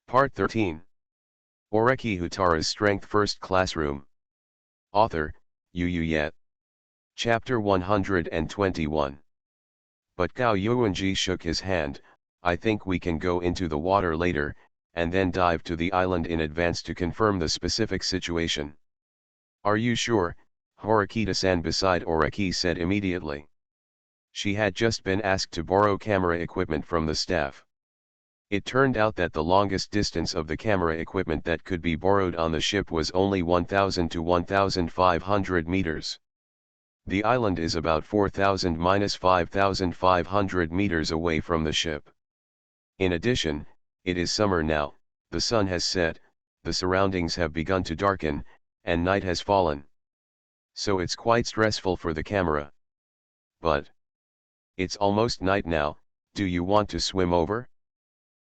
Part 13. Oreki Houtarou's Strength First Classroom. Author, Yu Yet. Chapter 121. But Gao Yuanji shook his hand. I think we can go into the water later, and then dive to the island in advance to confirm the specific situation. Are you sure? Horikita-san beside Oreki said immediately. She had just been asked to borrow camera equipment from the staff. It turned out that the longest distance of the camera equipment that could be borrowed on the ship was only 1,000 to 1,500 meters. The island is about 4,000–5,500 meters away from the ship. In addition, it is summer now, the sun has set, the surroundings have begun to darken, and night has fallen. So it's quite stressful for the camera. But it's almost night now. Do you want to swim over?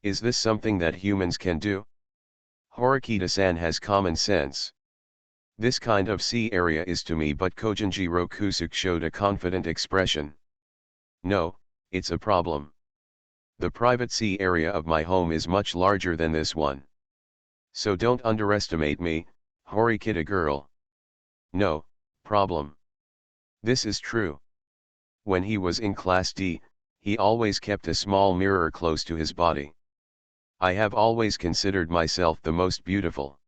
Is this something that humans can do? Horikita-san has common sense. This kind of sea area is to me, but Kojinji Rokusuk showed a confident expression. No, it's a problem. The private sea area of my home is much larger than this one. So don't underestimate me, Horikita girl. No, problem. This is true. When he was in Class D, he always kept a small mirror close to his body. I have always considered myself the most beautiful.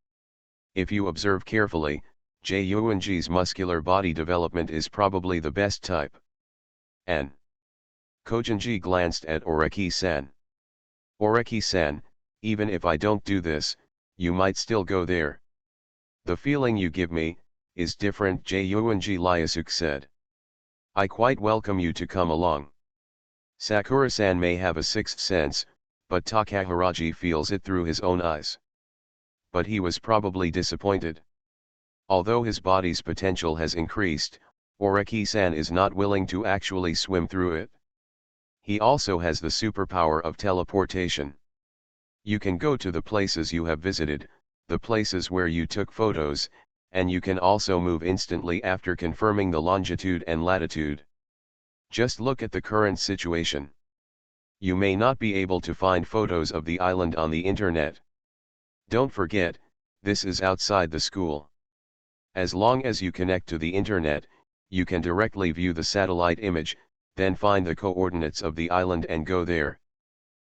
If you observe carefully, J. Yuanji's muscular body development is probably the best type. N. Kojinji glanced at Oreki-san. Oreki-san, even if I don't do this, you might still go there. The feeling you give me is different, J. Yuanji Lyasuk said. I quite welcome you to come along. Sakura-san may have a sixth sense, but Takahiraji feels it through his own eyes. But he was probably disappointed. Although his body's potential has increased, Oreki-san is not willing to actually swim through it. He also has the superpower of teleportation. You can go to the places you have visited, the places where you took photos, and you can also move instantly after confirming the longitude and latitude. Just look at the current situation. You may not be able to find photos of the island on the internet. Don't forget, this is outside the school. As long as you connect to the internet, you can directly view the satellite image, then find the coordinates of the island and go there.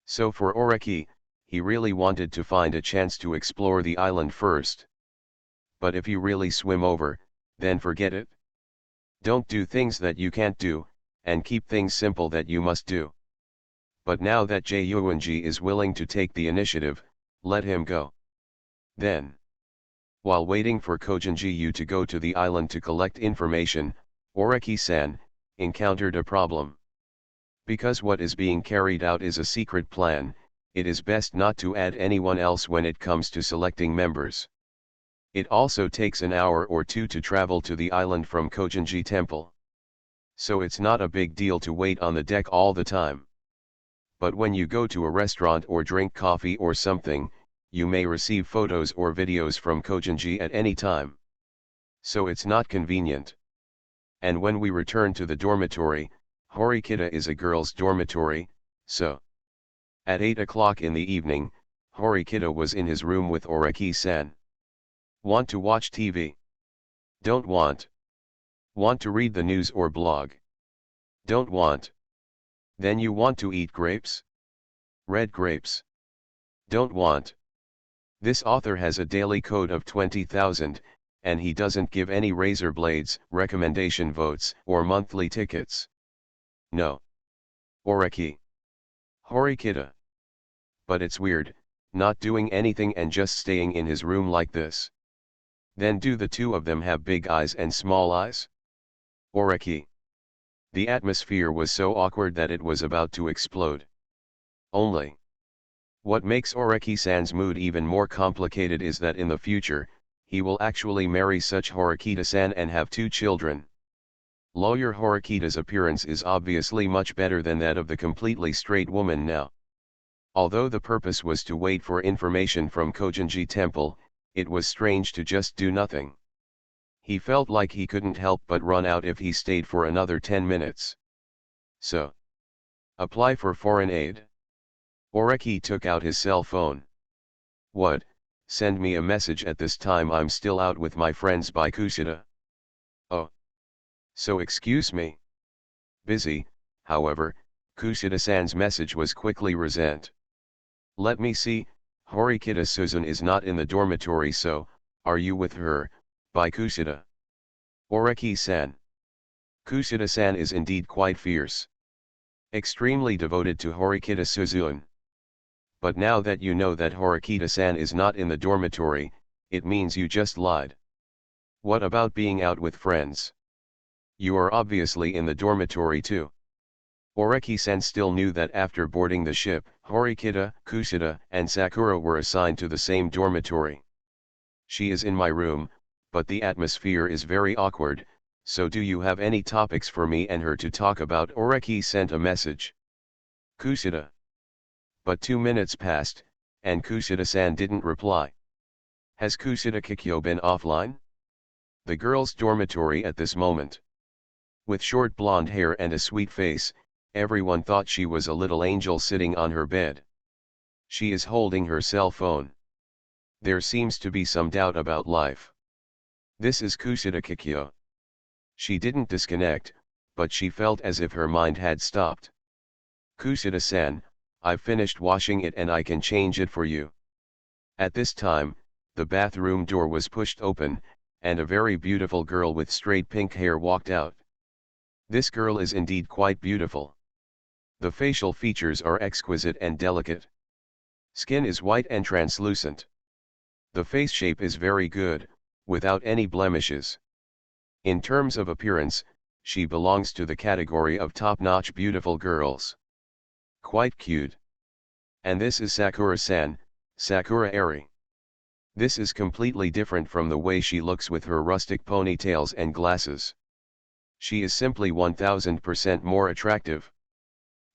So for Oreki, he really wanted to find a chance to explore the island first. But if you really swim over, then forget it. Don't do things that you can't do, and keep things simple that you must do. But now that J. Yuanji is willing to take the initiative, let him go. Then, while waiting for Kojinji to go to the island to collect information, Oreki-san encountered a problem. Because what is being carried out is a secret plan, it is best not to add anyone else when it comes to selecting members. It also takes an hour or two to travel to the island from Kojinji Temple. So it's not a big deal to wait on the deck all the time. But when you go to a restaurant or drink coffee or something, you may receive photos or videos from Kojinji at any time. So it's not convenient. And when we return to the dormitory, Horikita is a girls' dormitory, so. At 8 o'clock in the evening, Horikita was in his room with Oreki-san. Want to watch TV? Don't want. Want to read the news or blog? Don't want. Then you want to eat grapes? Red grapes. Don't want. This author has a daily code of 20,000, and he doesn't give any razor blades, recommendation votes, or monthly tickets. No. Oreki. Horikita. But it's weird, not doing anything and just staying in his room like this. Then do the two of them have big eyes and small eyes? Oreki. The atmosphere was so awkward that it was about to explode. Only. What makes Oreki-san's mood even more complicated is that in the future, he will actually marry such Horikita-san and have 2 children. Lawyer Horikita's appearance is obviously much better than that of the completely straight woman now. Although the purpose was to wait for information from Kojinji Temple, it was strange to just do nothing. He felt like he couldn't help but run out if he stayed for another 10 minutes. So. Apply for foreign aid. Oreki took out his cell phone. What, send me a message at this time, I'm still out with my friends by Kushida. Oh. So excuse me. Busy, however, Kushida-san's message was quickly resent. Let me see, Horikita Suzun is not in the dormitory, so, are you with her, by Kushida? Oreki-san. Kushida-san is indeed quite fierce. Extremely devoted to Horikita Suzun. But now that you know that Horikita-san is not in the dormitory, it means you just lied. What about being out with friends? You are obviously in the dormitory too. Oreki-san still knew that after boarding the ship, Horikita, Kushida, and Sakura were assigned to the same dormitory. She is in my room, but the atmosphere is very awkward, so do you have any topics for me and her to talk about? Oreki sent a message. Kushida. But 2 minutes passed, and Kushida-san didn't reply. Has Kushida Kikyo been offline? The girls' dormitory at this moment. With short blonde hair and a sweet face, everyone thought she was a little angel sitting on her bed. She is holding her cell phone. There seems to be some doubt about life. This is Kushida Kikyo. She didn't disconnect, but she felt as if her mind had stopped. Kushida-san, I've finished washing it and I can change it for you. At this time, the bathroom door was pushed open, and a very beautiful girl with straight pink hair walked out. This girl is indeed quite beautiful. The facial features are exquisite and delicate. Skin is white and translucent. The face shape is very good, without any blemishes. In terms of appearance, she belongs to the category of top-notch beautiful girls. Quite cute. And this is Sakura-san, Sakura Eri. This is completely different from the way she looks with her rustic ponytails and glasses. She is simply 1000% more attractive.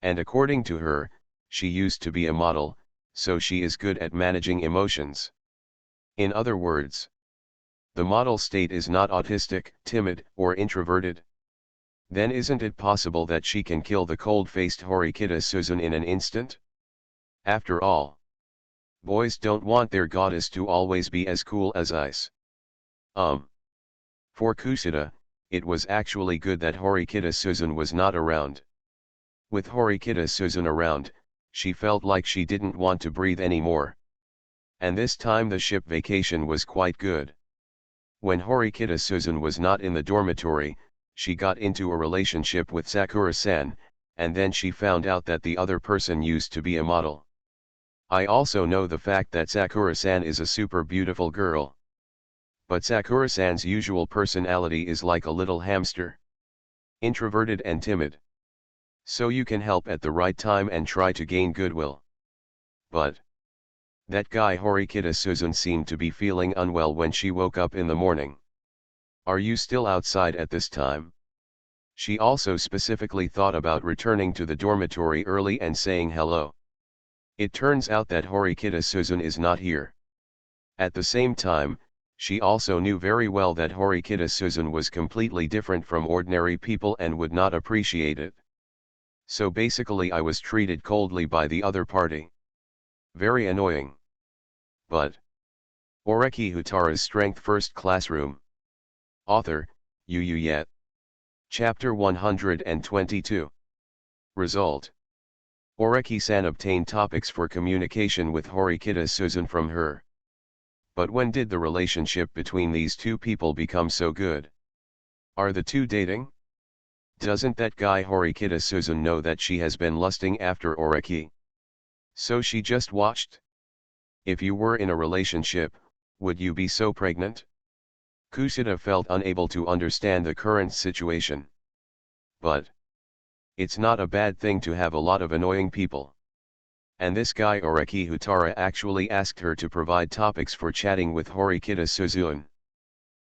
And according to her, she used to be a model, so she is good at managing emotions. In other words, the model state is not autistic, timid, or introverted. Then isn't it possible that she can kill the cold-faced Horikita Suzun in an instant? After all, boys don't want their goddess to always be as cool as ice. For Kushida, it was actually good that Horikita Suzun was not around. With Horikita Suzun around, she felt like she didn't want to breathe anymore. And this time the ship vacation was quite good. When Horikita Suzun was not in the dormitory, she got into a relationship with Sakura-san, and then she found out that the other person used to be a model. I also know the fact that Sakura-san is a super beautiful girl. But Sakura-san's usual personality is like a little hamster. Introverted and timid. So you can help at the right time and try to gain goodwill. But that guy Horikita Suzun seemed to be feeling unwell when she woke up in the morning. Are you still outside at this time? She also specifically thought about returning to the dormitory early and saying hello. It turns out that Horikita Suzun is not here. At the same time, she also knew very well that Horikita Suzun was completely different from ordinary people and would not appreciate it. So basically I was treated coldly by the other party. Very annoying. But Oreki Houtarou's Strength First Classroom. Author, Yu Yet. Chapter 122. Result. Oreki-san obtained topics for communication with Horikita Suzun from her. But when did the relationship between these two people become so good? Are the two dating? Doesn't that guy Horikita Suzun know that she has been lusting after Oreki? So she just watched? If you were in a relationship, would you be so pregnant? Kushida felt unable to understand the current situation. But it's not a bad thing to have a lot of annoying people. And this guy Oreki Houtaru actually asked her to provide topics for chatting with Horikita Suzun.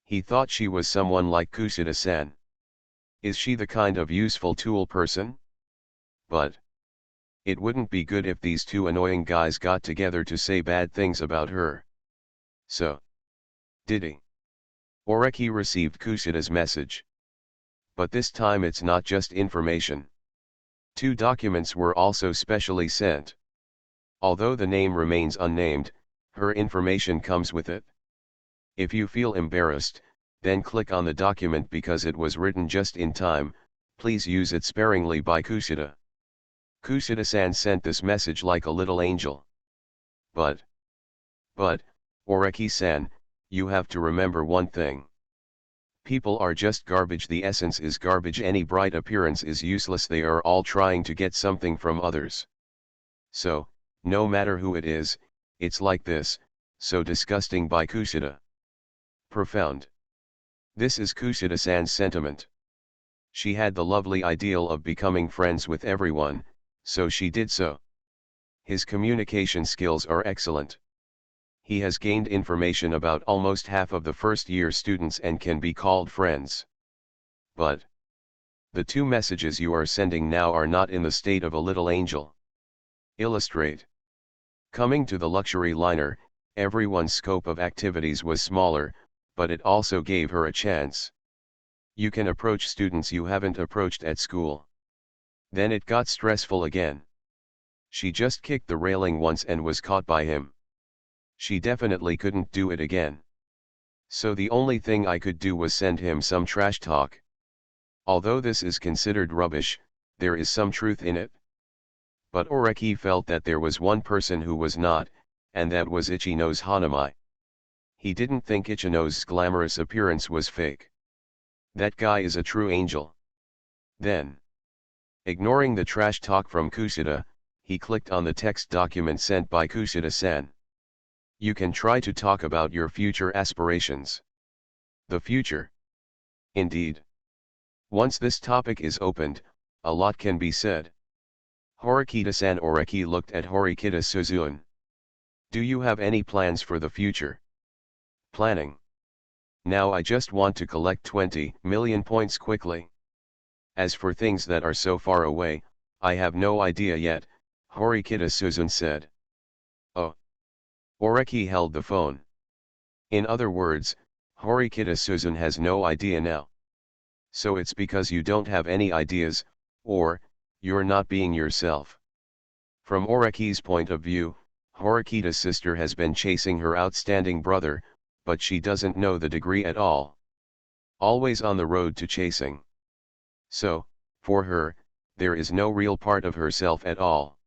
He thought she was someone like Kushida-san. Is she the kind of useful tool person? But it wouldn't be good if these two annoying guys got together to say bad things about her. So did he? Oreki received Kushida's message. But this time it's not just information. 2 documents were also specially sent. Although the name remains unnamed, Her information comes with it. If you feel embarrassed, then click on the document because it was written just in time. Please use it sparingly by Kushida. Kushida-san sent this message like a little angel. But, Oreki-san, you have to remember one thing. People are just garbage. The essence is garbage. Any bright appearance is useless. They are all trying to get something from others. So, no matter who it is, it's like this. So disgusting by Kushida. Profound. This is Kushida-san's sentiment. She had the lovely ideal of becoming friends with everyone, so she did so. His communication skills are excellent. He has gained information about almost half of the first-year students and can be called friends. But the two messages you are sending now are not in the state of a little angel. Illustrate. Coming to the luxury liner, everyone's scope of activities was smaller, but it also gave her a chance. You can approach students you haven't approached at school. Then it got stressful again. She just kicked the railing once and was caught by him. She definitely couldn't do it again. So the only thing I could do was send him some trash talk. Although this is considered rubbish, there is some truth in it. But Oreki felt that there was one person who was not, and that was Ichino's Hanami. He didn't think Ichino's glamorous appearance was fake. That guy is a true angel. Then, ignoring the trash talk from Kushida, he clicked on the text document sent by Kushida-san. You can try to talk about your future aspirations. The future. Indeed. Once this topic is opened, a lot can be said. Horikita-san. Oreki looked at Horikita Suzune. Do you have any plans for the future? Planning. Now I just want to collect 20 million points quickly. As for things that are so far away, I have no idea yet, Horikita Suzune said. Oh. Oreki held the phone. In other words, Horikita Suzune has no idea now. So it's because you don't have any ideas, or, you're not being yourself. From Oreki's point of view, Horikita's sister has been chasing her outstanding brother, but she doesn't know the degree at all. Always on the road to chasing. So, for her, there is no real part of herself at all.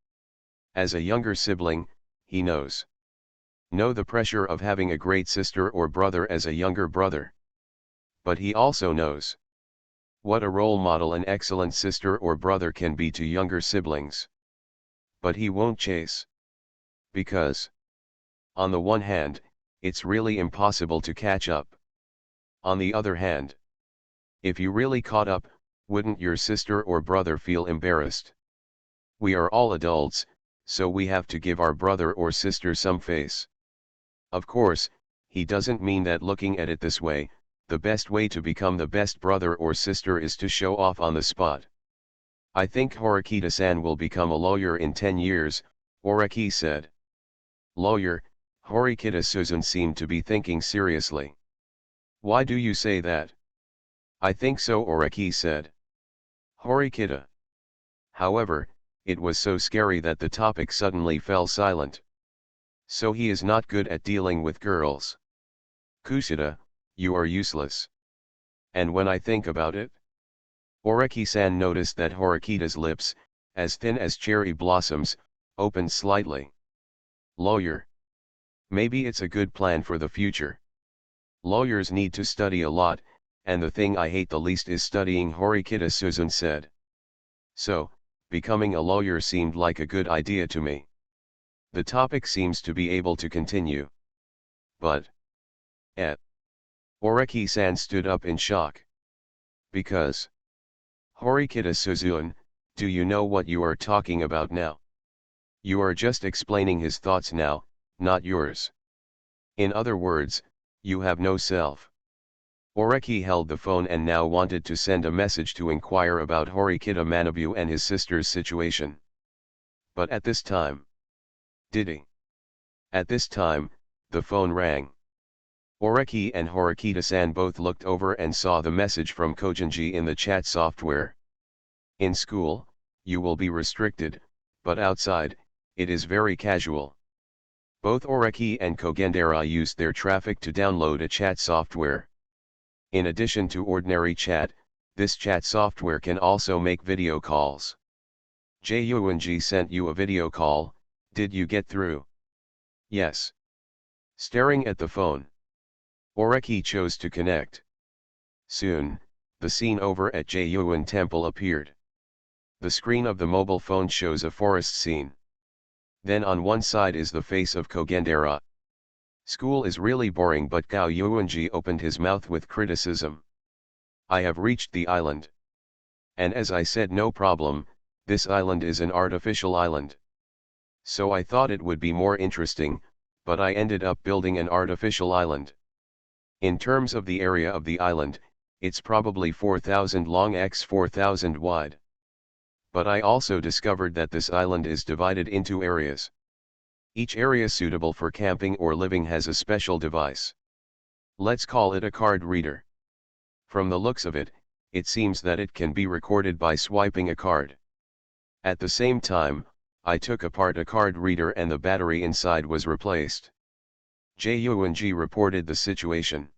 As a younger sibling, he knows. Know the pressure of having a great sister or brother as a younger brother. But he also knows what a role model an excellent sister or brother can be to younger siblings. But he won't chase. Because, on the one hand, it's really impossible to catch up. On the other hand, if you really caught up, wouldn't your sister or brother feel embarrassed? We are all adults, so we have to give our brother or sister some face. Of course, he doesn't mean that looking at it this way, the best way to become the best brother or sister is to show off on the spot. I think Horikita-san will become a lawyer in 10 years, Oreki said. Lawyer, Horikita Suzune seemed to be thinking seriously. Why do you say that? I think so, Oreki said. Horikita. However, it was so scary that the topic suddenly fell silent. So he is not good at dealing with girls. Kushida, you are useless. And when I think about it, Oreki-san noticed that Horikita's lips, as thin as cherry blossoms, opened slightly. Lawyer. Maybe it's a good plan for the future. Lawyers need to study a lot, and the thing I hate the least is studying, Horikita Suzune said. So, becoming a lawyer seemed like a good idea to me. The topic seems to be able to continue. But, Oreki-san stood up in shock. Because, Horikita Suzune, do you know what you are talking about now? You are just explaining his thoughts now, not yours. In other words, you have no self. Oreki held the phone and now wanted to send a message to inquire about Horikita Manabu and his sister's situation. But at this time, did he? At this time, the phone rang. Oreki and Horikita-san both looked over and saw the message from Kojinji in the chat software. In school, you will be restricted, but outside, it is very casual. Both Oreki and Kogendera used their traffic to download a chat software. In addition to ordinary chat, this chat software can also make video calls. Juyunji sent you a video call, did you get through? Yes. Staring at the phone. Oreki chose to connect. Soon, the scene over at Juyun Temple appeared. The screen of the mobile phone shows a forest scene. Then on one side is the face of Kogendera. School is really boring, but Gao Yuanji opened his mouth with criticism. I have reached the island. And as I said, no problem, this island is an artificial island. So I thought it would be more interesting, but I ended up building an artificial island. In terms of the area of the island, it's probably 4,000 long x 4,000 wide. But I also discovered that this island is divided into areas. Each area suitable for camping or living has a special device. Let's call it a card reader. From the looks of it, it seems that it can be recorded by swiping a card. At the same time, I took apart a card reader and the battery inside was replaced. Juyunji reported the situation.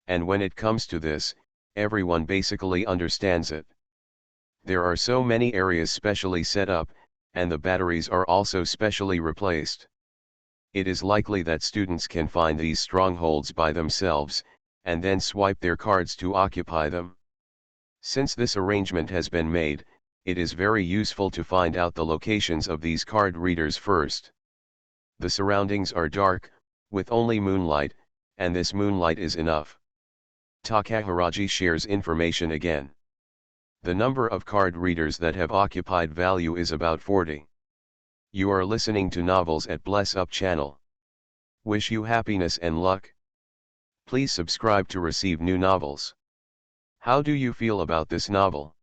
And when it comes to this, everyone basically understands it. There are so many areas specially set up, and the batteries are also specially replaced. It is likely that students can find these strongholds by themselves, and then swipe their cards to occupy them. Since this arrangement has been made, it is very useful to find out the locations of these card readers first. The surroundings are dark, with only moonlight, and this moonlight is enough. Takahiraji shares information again. The number of card readers that have occupied value is about 40. You are listening to Novels at Bless Up channel. Wish you happiness and luck. Please subscribe to receive new novels. How do you feel about this novel?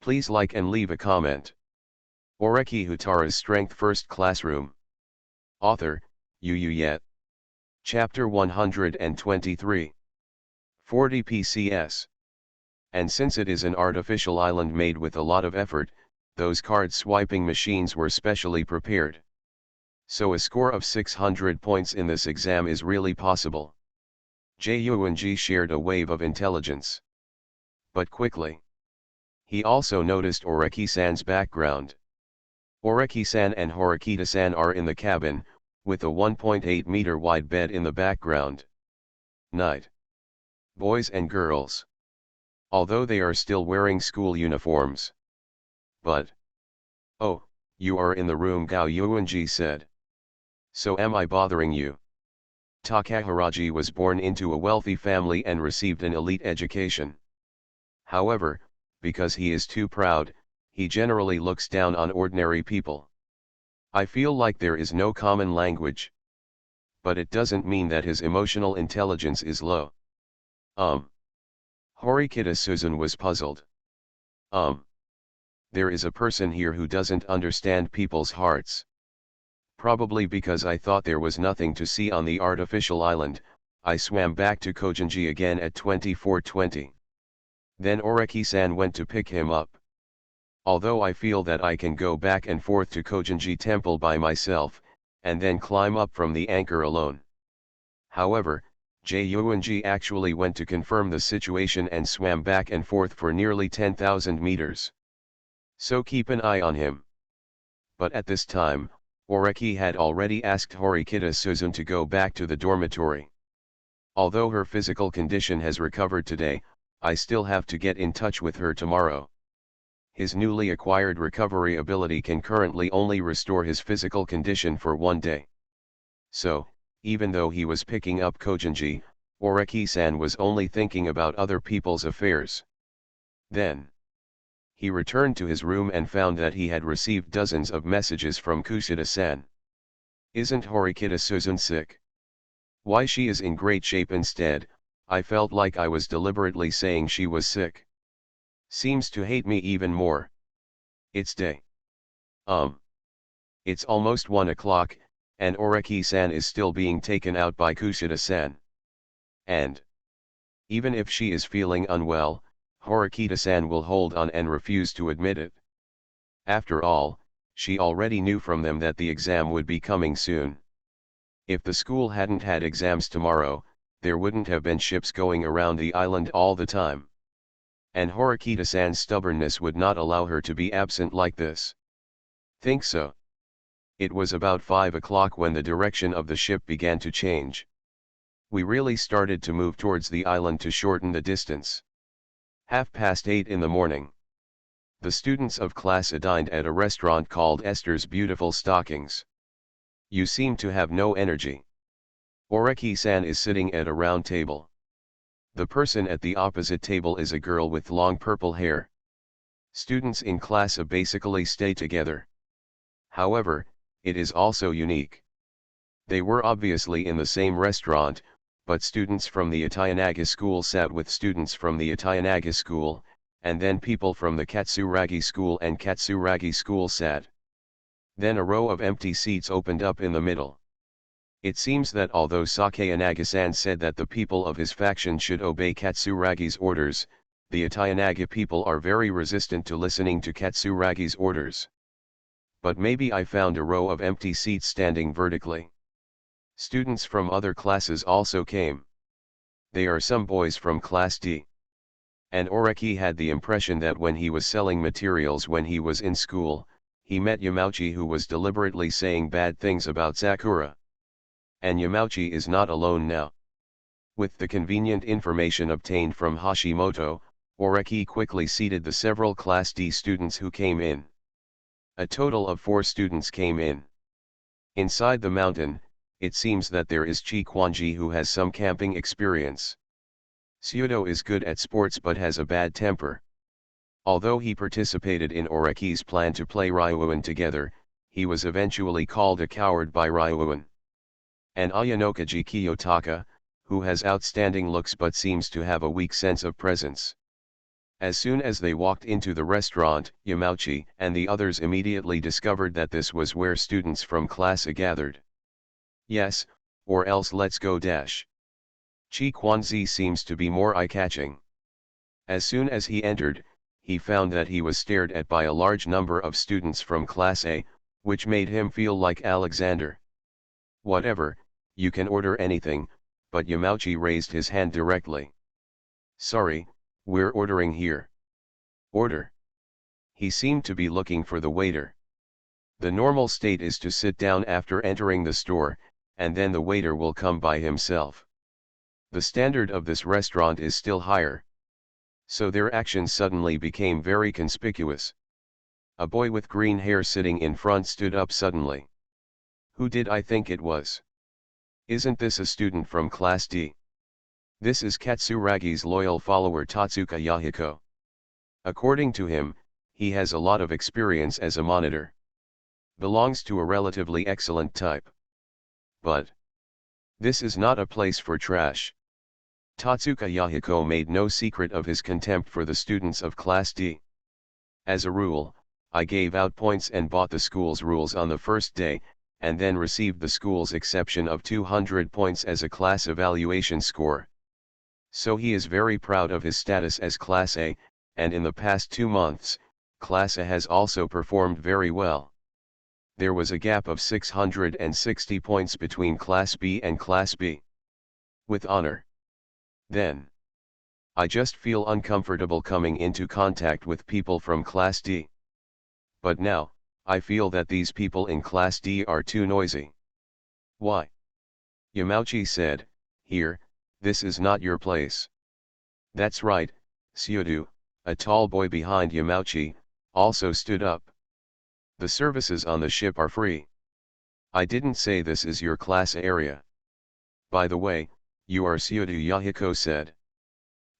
Please like and leave a comment. Oreki Houtarou's Strength First Classroom. Author, Yu Yet. Chapter 123. 40 PCS. And since it is an artificial island made with a lot of effort, those card swiping machines were specially prepared. So a score of 600 points in this exam is really possible. Juyunji shared a wave of intelligence. But quickly. He also noticed Oreki-san's background. Oreki-san and Horikita-san are in the cabin, with a 1.8 meter wide bed in the background. Night. Boys and girls. Although they are still wearing school uniforms. But. Oh, you are in the room, Gao Yuanji said. So am I bothering you? Takahiraji was born into a wealthy family and received an elite education. However, because he is too proud, he generally looks down on ordinary people. I feel like there is no common language. But it doesn't mean that his emotional intelligence is low. Horikita Suzun was puzzled. There is a person here who doesn't understand people's hearts. Probably because I thought there was nothing to see on the artificial island, I swam back to Kojinji again at 24:20. Then Oreki-san went to pick him up. Although I feel that I can go back and forth to Kojinji Temple by myself, and then climb up from the anchor alone. However, Juyunji actually went to confirm the situation and swam back and forth for nearly 10,000 meters. So keep an eye on him. But at this time, Oreki had already asked Horikita Suzun to go back to the dormitory. Although her physical condition has recovered today, I still have to get in touch with her tomorrow. His newly acquired recovery ability can currently only restore his physical condition for 1 day. So, even though he was picking up Kojinji, Oreki-san was only thinking about other people's affairs. Then, he returned to his room and found that he had received dozens of messages from Kushida-san. Isn't Horikita Suzun sick? Why she is in great shape instead, I felt like I was deliberately saying she was sick. Seems to hate me even more. It's day. It's almost 1 o'clock, and Oreki-san is still being taken out by Kushida-san. And even if she is feeling unwell, Horikita-san will hold on and refuse to admit it. After all, she already knew from them that the exam would be coming soon. If the school hadn't had exams tomorrow, there wouldn't have been ships going around the island all the time. And Horikita-san's stubbornness would not allow her to be absent like this. Think so. It was about 5 o'clock when the direction of the ship began to change. We really started to move towards the island to shorten the distance. 8:30 in the morning. The students of Class A dined at a restaurant called Esther's Beautiful Stockings. You seem to have no energy. Oreki-san is sitting at a round table. The person at the opposite table is a girl with long purple hair. Students in Class A basically stay together. However, it is also unique. They were obviously in the same restaurant, but students from the Itayanaga school sat with students from the Itayanaga school, and then people from the Katsuragi school and Katsuragi school sat. Then a row of empty seats opened up in the middle. It seems that although Sakayanaga-san said that the people of his faction should obey Katsuragi's orders, the Itayanaga people are very resistant to listening to Katsuragi's orders. But maybe I found a row of empty seats standing vertically. Students from other classes also came. They are some boys from Class D. And Oreki had the impression that when he was selling materials when he was in school, he met Yamauchi, who was deliberately saying bad things about Sakura. And Yamauchi is not alone now. With the convenient information obtained from Hashimoto, Oreki quickly seated the several Class D students who came in. A total of 4 students came in. Inside the mountain, it seems that there is Chi Kwanji, who has some camping experience. Seudo is good at sports but has a bad temper. Although he participated in Oreki's plan to play Ryuan together, he was eventually called a coward by Ryuan. And Ayanokaji Kiyotaka, who has outstanding looks but seems to have a weak sense of presence. As soon as they walked into the restaurant, Yamauchi and the others immediately discovered that this was where students from Class A gathered. Yes, or else let's go dash. Chi Kwanzi seems to be more eye-catching. As soon as he entered, he found that he was stared at by a large number of students from Class A, which made him feel like Alexander. Whatever, you can order anything, but Yamauchi raised his hand directly. Sorry, we're ordering here. Order. He seemed to be looking for the waiter. The normal state is to sit down after entering the store, and then the waiter will come by himself. The standard of this restaurant is still higher. So their actions suddenly became very conspicuous. A boy with green hair sitting in front stood up suddenly. Who did I think it was? Isn't this a student from Class D? This is Katsuragi's loyal follower Tatsuka Yahiko. According to him, he has a lot of experience as a monitor. Belongs to a relatively excellent type. But this is not a place for trash. Tatsuka Yahiko made no secret of his contempt for the students of Class D. As a rule, I gave out points and bought the school's rules on the first day, and then received the school's exception of 200 points as a class evaluation score. So he is very proud of his status as Class A, and in the past 2 months, Class A has also performed very well. There was a gap of 660 points between Class B and Class B. With honor. Then, I just feel uncomfortable coming into contact with people from Class D. But now, I feel that these people in Class D are too noisy. Why? Yamauchi said, here, this is not your place. That's right, Seudo, a tall boy behind Yamauchi, also stood up. The services on the ship are free. I didn't say this is your class area. By the way, you are Seudo, Yahiko said.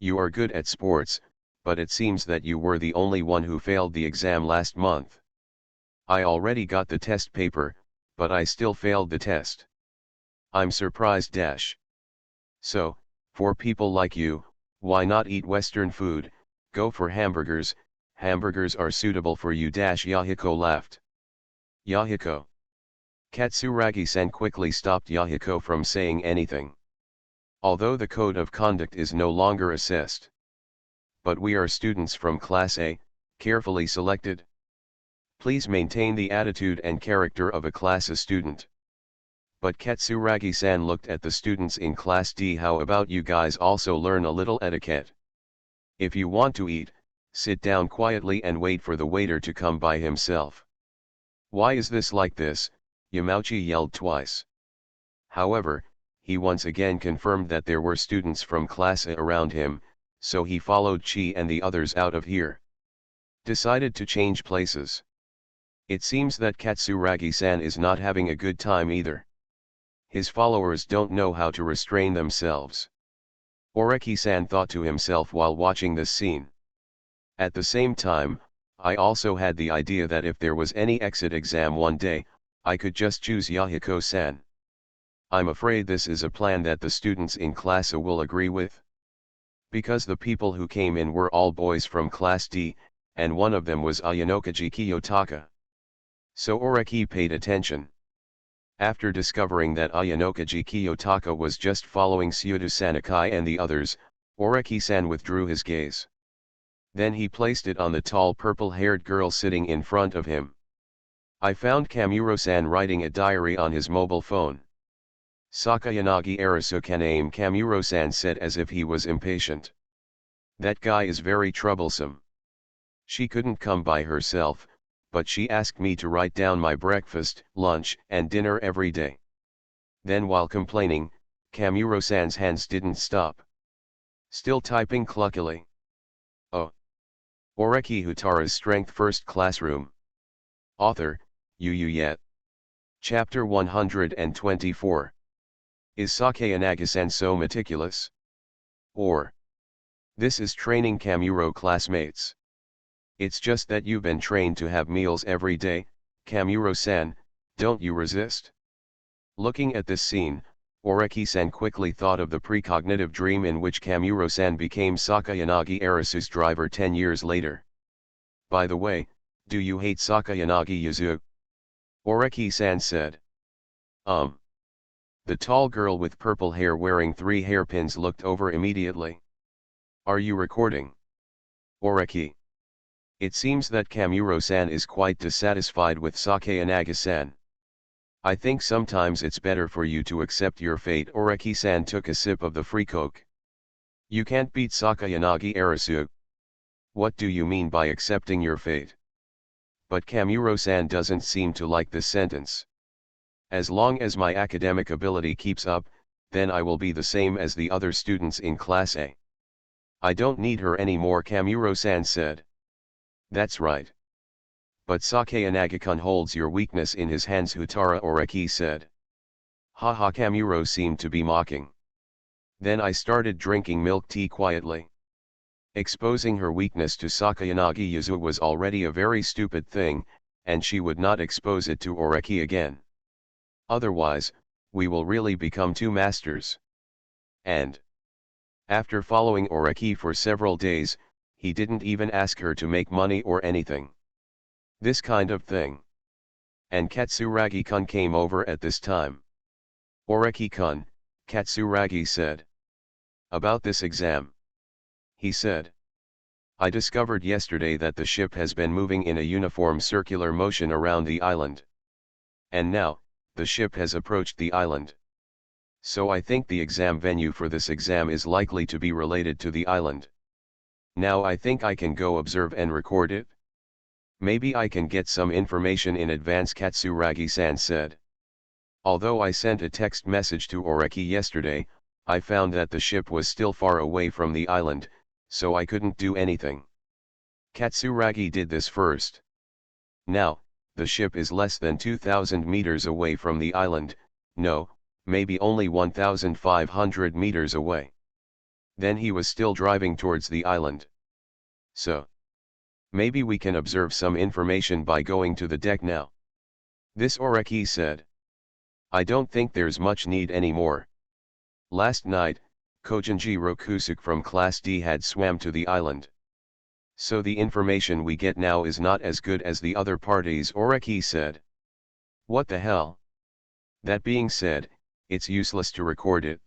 You are good at sports, but it seems that you were the only one who failed the exam last month. I already got the test paper, but I still failed the test. I'm surprised dash. So, for people like you, why not eat Western food, go for hamburgers, hamburgers are suitable for you dash Yahiko laughed. Yahiko. Katsuragi-san quickly stopped Yahiko from saying anything. Although the code of conduct is no longer assessed. But we are students from Class A, carefully selected. Please maintain the attitude and character of a Class A student. But Katsuragi-san looked at the students in Class D. How about you guys also learn a little etiquette? If you want to eat, sit down quietly and wait for the waiter to come by himself. Why is this like this? Yamauchi yelled twice. However, he once again confirmed that there were students from Class A around him, so he followed Chi and the others out of here. Decided to change places. It seems that Katsuragi-san is not having a good time either. His followers don't know how to restrain themselves. Oreki-san thought to himself while watching this scene. At the same time, I also had the idea that if there was any exit exam one day, I could just choose Yahiko-san. I'm afraid this is a plan that the students in Class A will agree with. Because the people who came in were all boys from Class D, and one of them was Ayanokaji Kiyotaka. So Oreki paid attention. After discovering that Ayanokaji Kiyotaka was just following Tsuyoda Sanakai and the others, Oreki-san withdrew his gaze. Then he placed it on the tall purple-haired girl sitting in front of him. I found Kamuro-san writing a diary on his mobile phone. Sakayanagi Arasukanaime, Kamuro-san said as if he was impatient. That guy is very troublesome. She couldn't come by herself, but she asked me to write down my breakfast, lunch, and dinner every day. Then while complaining, Kamuro-san's hands didn't stop. Still typing cluckily. Oh. Oreki Houtarou's Strength First Classroom. Author, Yu Yet. Chapter 124. Is Sakayanagi-san so meticulous? Or. This is training Kamuro classmates. It's just that you've been trained to have meals every day, Kamuro-san, don't you resist? Looking at this scene, Oreki-san quickly thought of the precognitive dream in which Kamuro-san became Sakayanagi Arasu's driver 10 years later. By the way, do you hate Sakayanagi Yuzu? Oreki-san said. The tall girl with purple hair wearing 3 hairpins looked over immediately. Are you recording? Oreki. It seems that Kamuro-san is quite dissatisfied with Sakayanagi-san. I think sometimes it's better for you to accept your fate. Oreki-san took a sip of the free coke. You can't beat Sakayanagi Arasu. What do you mean by accepting your fate? But Kamuro-san doesn't seem to like this sentence. As long as my academic ability keeps up, then I will be the same as the other students in Class A. I don't need her anymore, Kamuro-san said. That's right. But Sakayanagi-kun holds your weakness in his hands, Houtarou, Oreki said. Haha, Kamuro seemed to be mocking. Then I started drinking milk tea quietly. Exposing her weakness to Sakayanagi Yuzu was already a very stupid thing, and she would not expose it to Oreki again. Otherwise, we will really become two masters. And after following Oreki for several days, he didn't even ask her to make money or anything. This kind of thing. And Katsuragi-kun came over at this time. Oreki-kun, Katsuragi said. About this exam. He said. I discovered yesterday that the ship has been moving in a uniform circular motion around the island. And now, the ship has approached the island. So I think the exam venue for this exam is likely to be related to the island. Now I think I can go observe and record it. Maybe I can get some information in advance, Katsuragi-san said. Although I sent a text message to Oreki yesterday, I found that the ship was still far away from the island, so I couldn't do anything. Katsuragi did this first. Now, the ship is less than 2,000 meters away from the island, no, maybe only 1,500 meters away. Then he was still driving towards the island. So, maybe we can observe some information by going to the deck now. This Oreki said. I don't think there's much need anymore. Last night, Kojinji Rokusuk from Class D had swam to the island. So the information we get now is not as good as the other parties, Oreki said. What the hell? That being said, it's useless to record it.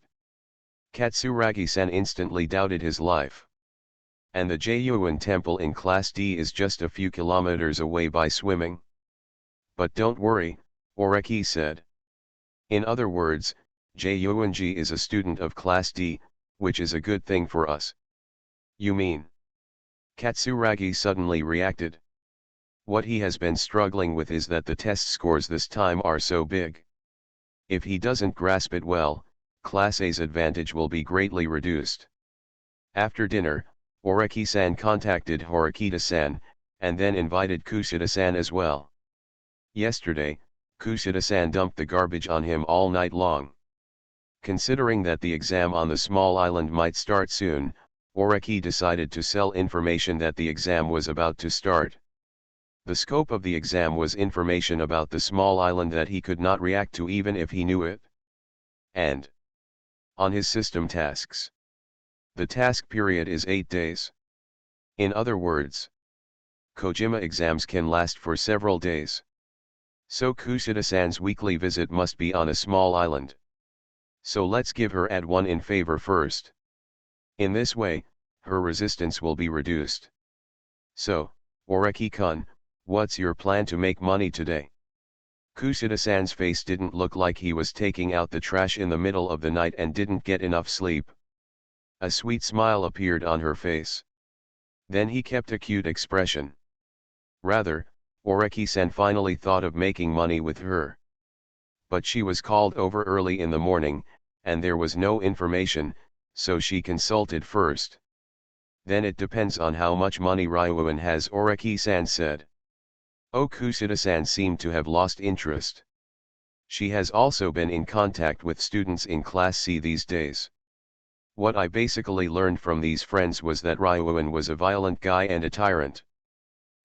Katsuragi-san instantly doubted his life. And the Jyuan temple in Class D is just a few kilometers away by swimming. But don't worry, Oreki said. In other words, Jung is a student of Class D, which is a good thing for us. You mean? Katsuragi suddenly reacted. What he has been struggling with is that the test scores this time are so big. If he doesn't grasp it well, Class A's advantage will be greatly reduced. After dinner, Oreki-san contacted Horikita-san, and then invited Kushida-san as well. Yesterday, Kushida-san dumped the garbage on him all night long. Considering that the exam on the small island might start soon, Oreki decided to sell information that the exam was about to start. The scope of the exam was information about the small island that he could not react to even if he knew it. And on his system tasks, the task period is 8 days. In other words, Kojima exams can last for several days. So Kushida-san's weekly visit must be on a small island. So let's give her ad 1 in favor first. In this way, her resistance will be reduced. So, Oreki-kun, what's your plan to make money today? Kushida-san's face didn't look like he was taking out the trash in the middle of the night and didn't get enough sleep. A sweet smile appeared on her face. Then he kept a cute expression. Rather, Oreki-san finally thought of making money with her. But she was called over early in the morning, and there was no information, so she consulted first. Then it depends on how much money Ryuan has, Oreki-san said. Oh, Kushida-san seemed to have lost interest. She has also been in contact with students in Class C these days. What I basically learned from these friends was that Ryuan was a violent guy and a tyrant.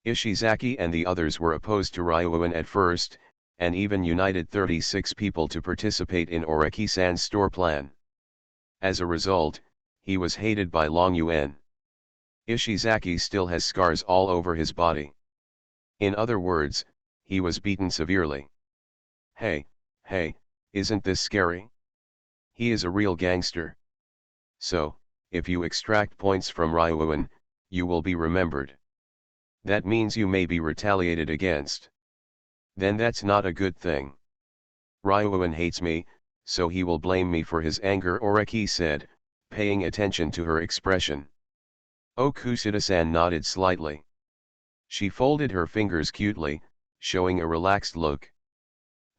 Ishizaki and the others were opposed to Ryuan at first, and even united 36 people to participate in Oreki-san's store plan. As a result, he was hated by Long Yuan. Ishizaki still has scars all over his body. In other words, he was beaten severely. Hey, isn't this scary? He is a real gangster. So, if you extract points from Ryuan, you will be remembered. That means you may be retaliated against. Then that's not a good thing. Ryuan hates me, so he will blame me for his anger, Oreki said, paying attention to her expression. Oh, Kushida-san nodded slightly. She folded her fingers cutely, showing a relaxed look.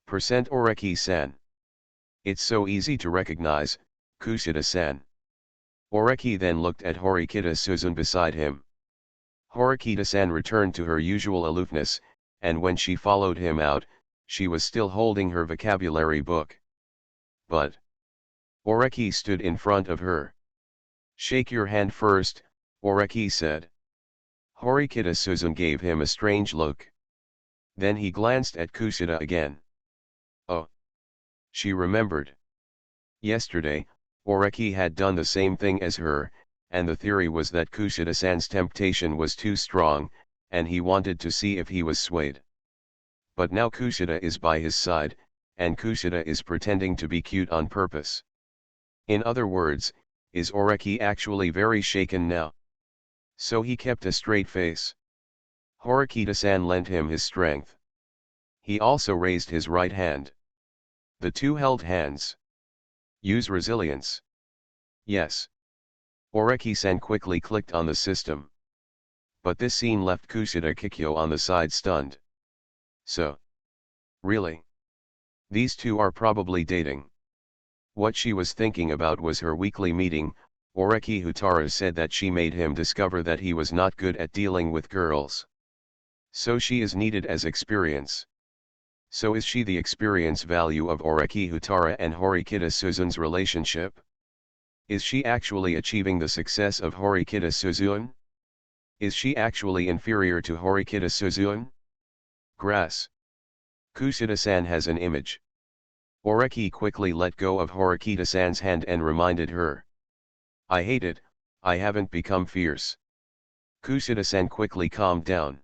Oreki-san. It's so easy to recognize, Kushida-san. Oreki then looked at Horikita Suzun beside him. Horikita-san returned to her usual aloofness, and when she followed him out, she was still holding her vocabulary book. But Oreki stood in front of her. Shake your hand first, Oreki said. Horikita Suzun gave him a strange look. Then he glanced at Kushida again. Oh. She remembered. Yesterday, Oreki had done the same thing as her, and the theory was that Kushida-san's temptation was too strong, and he wanted to see if he was swayed. But now Kushida is by his side, and Kushida is pretending to be cute on purpose. In other words, is Oreki actually very shaken now? So he kept a straight face. Horikita-san lent him his strength. He also raised his right hand. The two held hands. Use resilience. Yes. Oreki-san quickly clicked on the system. But this scene left Kushida Kikyo on the side stunned. So. Really? These two are probably dating. What she was thinking about was her weekly meeting. Oreki Houtarou said that she made him discover that he was not good at dealing with girls. So she is needed as experience. So is she the experience value of Oreki Houtarou and Horikita Suzun's relationship? Is she actually achieving the success of Horikita Suzun? Is she actually inferior to Horikita Suzun? Grass. Kushida-san has an image. Oreki quickly let go of Horikita-san's hand and reminded her. I hate it, I haven't become fierce. Kushida-san quickly calmed down.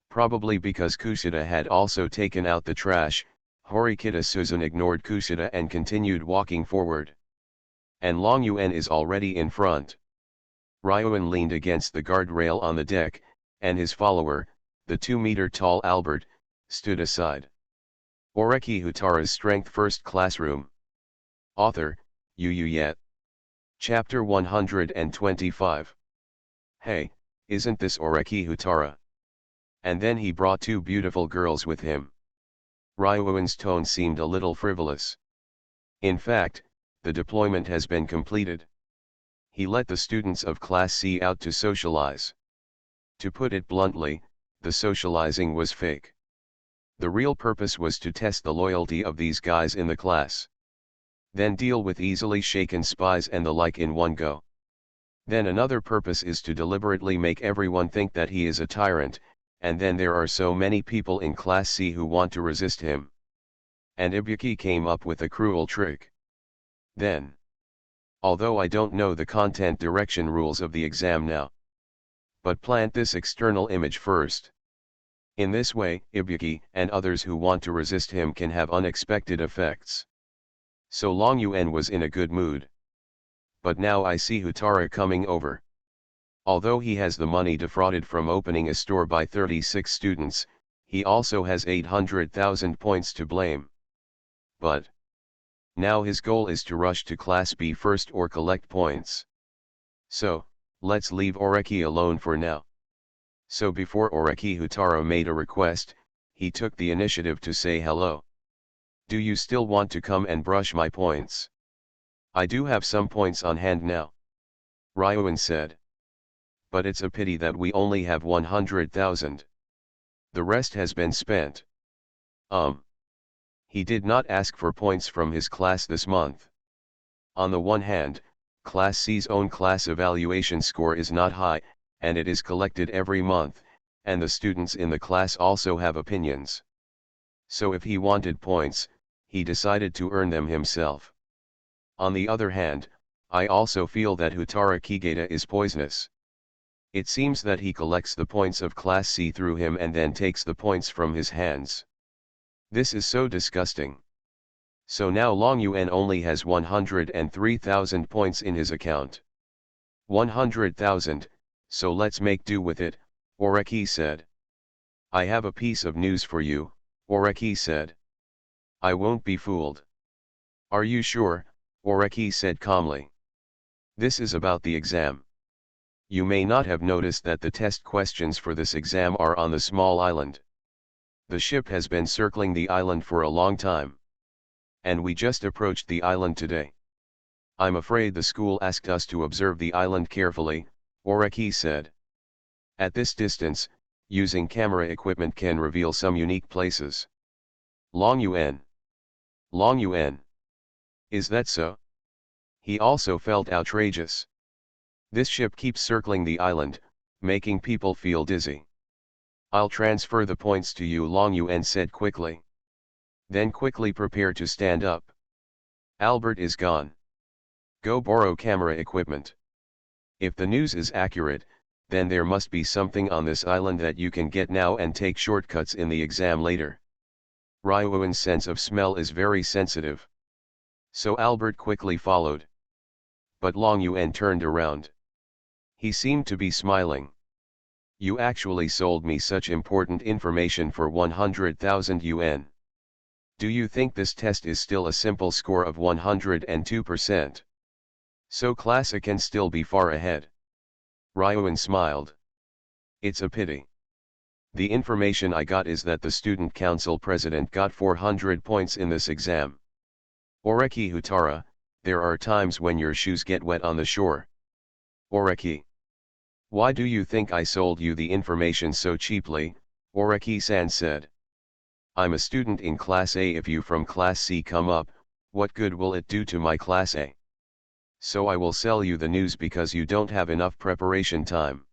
Probably because Kushida had also taken out the trash, Horikita Suzun ignored Kushida and continued walking forward. And Long Yuan is already in front. Ryuan leaned against the guardrail on the deck, and his follower, the 2-meter-tall Albert, stood aside. Oreki Houtarou's Strength First Classroom. Author, Yu Yet. Chapter 125. Hey, isn't this Oreki Houtarou? And then he brought two beautiful girls with him. Ryuan's tone seemed a little frivolous. In fact, the deployment has been completed. He let the students of Class C out to socialize. To put it bluntly, the socializing was fake. The real purpose was to test the loyalty of these guys in the class. Then deal with easily shaken spies and the like in one go. Then another purpose is to deliberately make everyone think that he is a tyrant, and then there are so many people in Class C who want to resist him. And Ibuki came up with a cruel trick. Then, although I don't know the content direction rules of the exam now, but plant this external image first. In this way, Ibuki and others who want to resist him can have unexpected effects. So Long Yuan was in a good mood. But now I see Houtarou coming over. Although he has the money defrauded from opening a store by 36 students, he also has 800,000 points to blame. But now his goal is to rush to Class B first or collect points. So, let's leave Oreki alone for now. So before Oreki Houtarou made a request, he took the initiative to say hello. Do you still want to come and brush my points? I do have some points on hand now. Ryuan said. But it's a pity that we only have 100,000. The rest has been spent. He did not ask for points from his class this month. On the one hand, Class C's own class evaluation score is not high, and it is collected every month, and the students in the class also have opinions. So if he wanted points, he decided to earn them himself. On the other hand, I also feel that Houtarou Kigeta is poisonous. It seems that he collects the points of Class C through him and then takes the points from his hands. This is so disgusting. So now Long Yuan only has 103,000 points in his account. 100,000, so let's make do with it, Oreki said. I have a piece of news for you, Oreki said. I won't be fooled. Are you sure? Oreki said calmly. This is about the exam. You may not have noticed that the test questions for this exam are on the small island. The ship has been circling the island for a long time. And we just approached the island today. I'm afraid the school asked us to observe the island carefully, Oreki said. At this distance, using camera equipment can reveal some unique places. Long Yuan. Long Yuan. Is that so? He also felt outrageous. This ship keeps circling the island, making people feel dizzy. I'll transfer the points to you, Long Yuan said quickly. Then quickly prepare to stand up. Albert is gone. Go borrow camera equipment. If the news is accurate, then there must be something on this island that you can get now and take shortcuts in the exam later. Ryuan's sense of smell is very sensitive. So Albert quickly followed. But Long Yuan turned around. He seemed to be smiling. You actually sold me such important information for 100,000 yuan. Do you think this test is still a simple score of 102%? So Classic can still be far ahead. Ryuan smiled. It's a pity. The information I got is that the student council president got 400 points in this exam. Oreki Houtarou, there are times when your shoes get wet on the shore. Oreki. Why do you think I sold you the information so cheaply? Oreki-san said. I'm a student in Class A. If you from Class C come up, what good will it do to my Class A? So I will sell you the news because you don't have enough preparation time.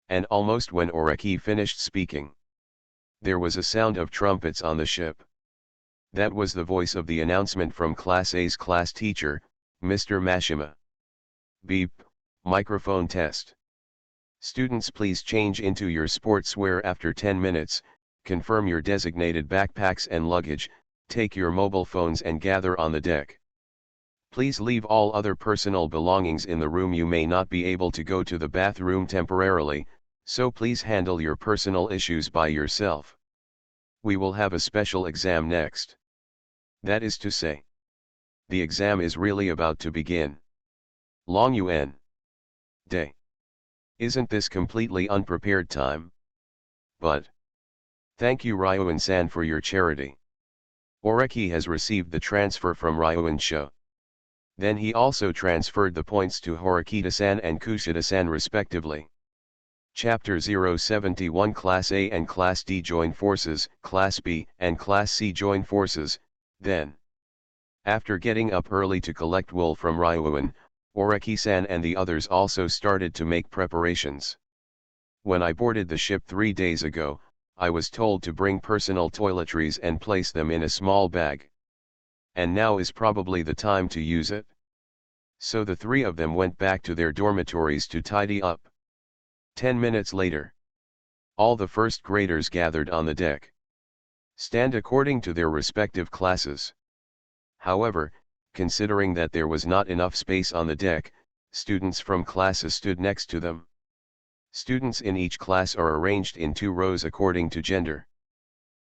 And almost when Oreki finished speaking, there was a sound of trumpets on the ship. That was the voice of the announcement from Class A's class teacher, Mr. Mashima. Beep, microphone test. Students, please change into your sportswear after 10 minutes, confirm your designated backpacks and luggage, take your mobile phones and gather on the deck. Please leave all other personal belongings in the room. You may not be able to go to the bathroom temporarily, so please handle your personal issues by yourself. We will have a special exam next. That is to say, the exam is really about to begin. Long Yuan Day. Isn't this completely unprepared time? But thank you Ryuan-san for your charity. Oreki has received the transfer from Ryuan-sho. Then he also transferred the points to Horikita-san and Kushida-san respectively. Chapter 071 Class A and Class D join forces, Class B and Class C join forces, then. After getting up early to collect wool from Ryuan, Oreki-san and the others also started to make preparations. When I boarded the ship 3 days ago, I was told to bring personal toiletries and place them in a small bag. And now is probably the time to use it. So the three of them went back to their dormitories to tidy up. 10 minutes later, all the first graders gathered on the deck. Stand according to their respective classes. However, considering that there was not enough space on the deck, students from classes stood next to them. Students in each class are arranged in 2 rows according to gender.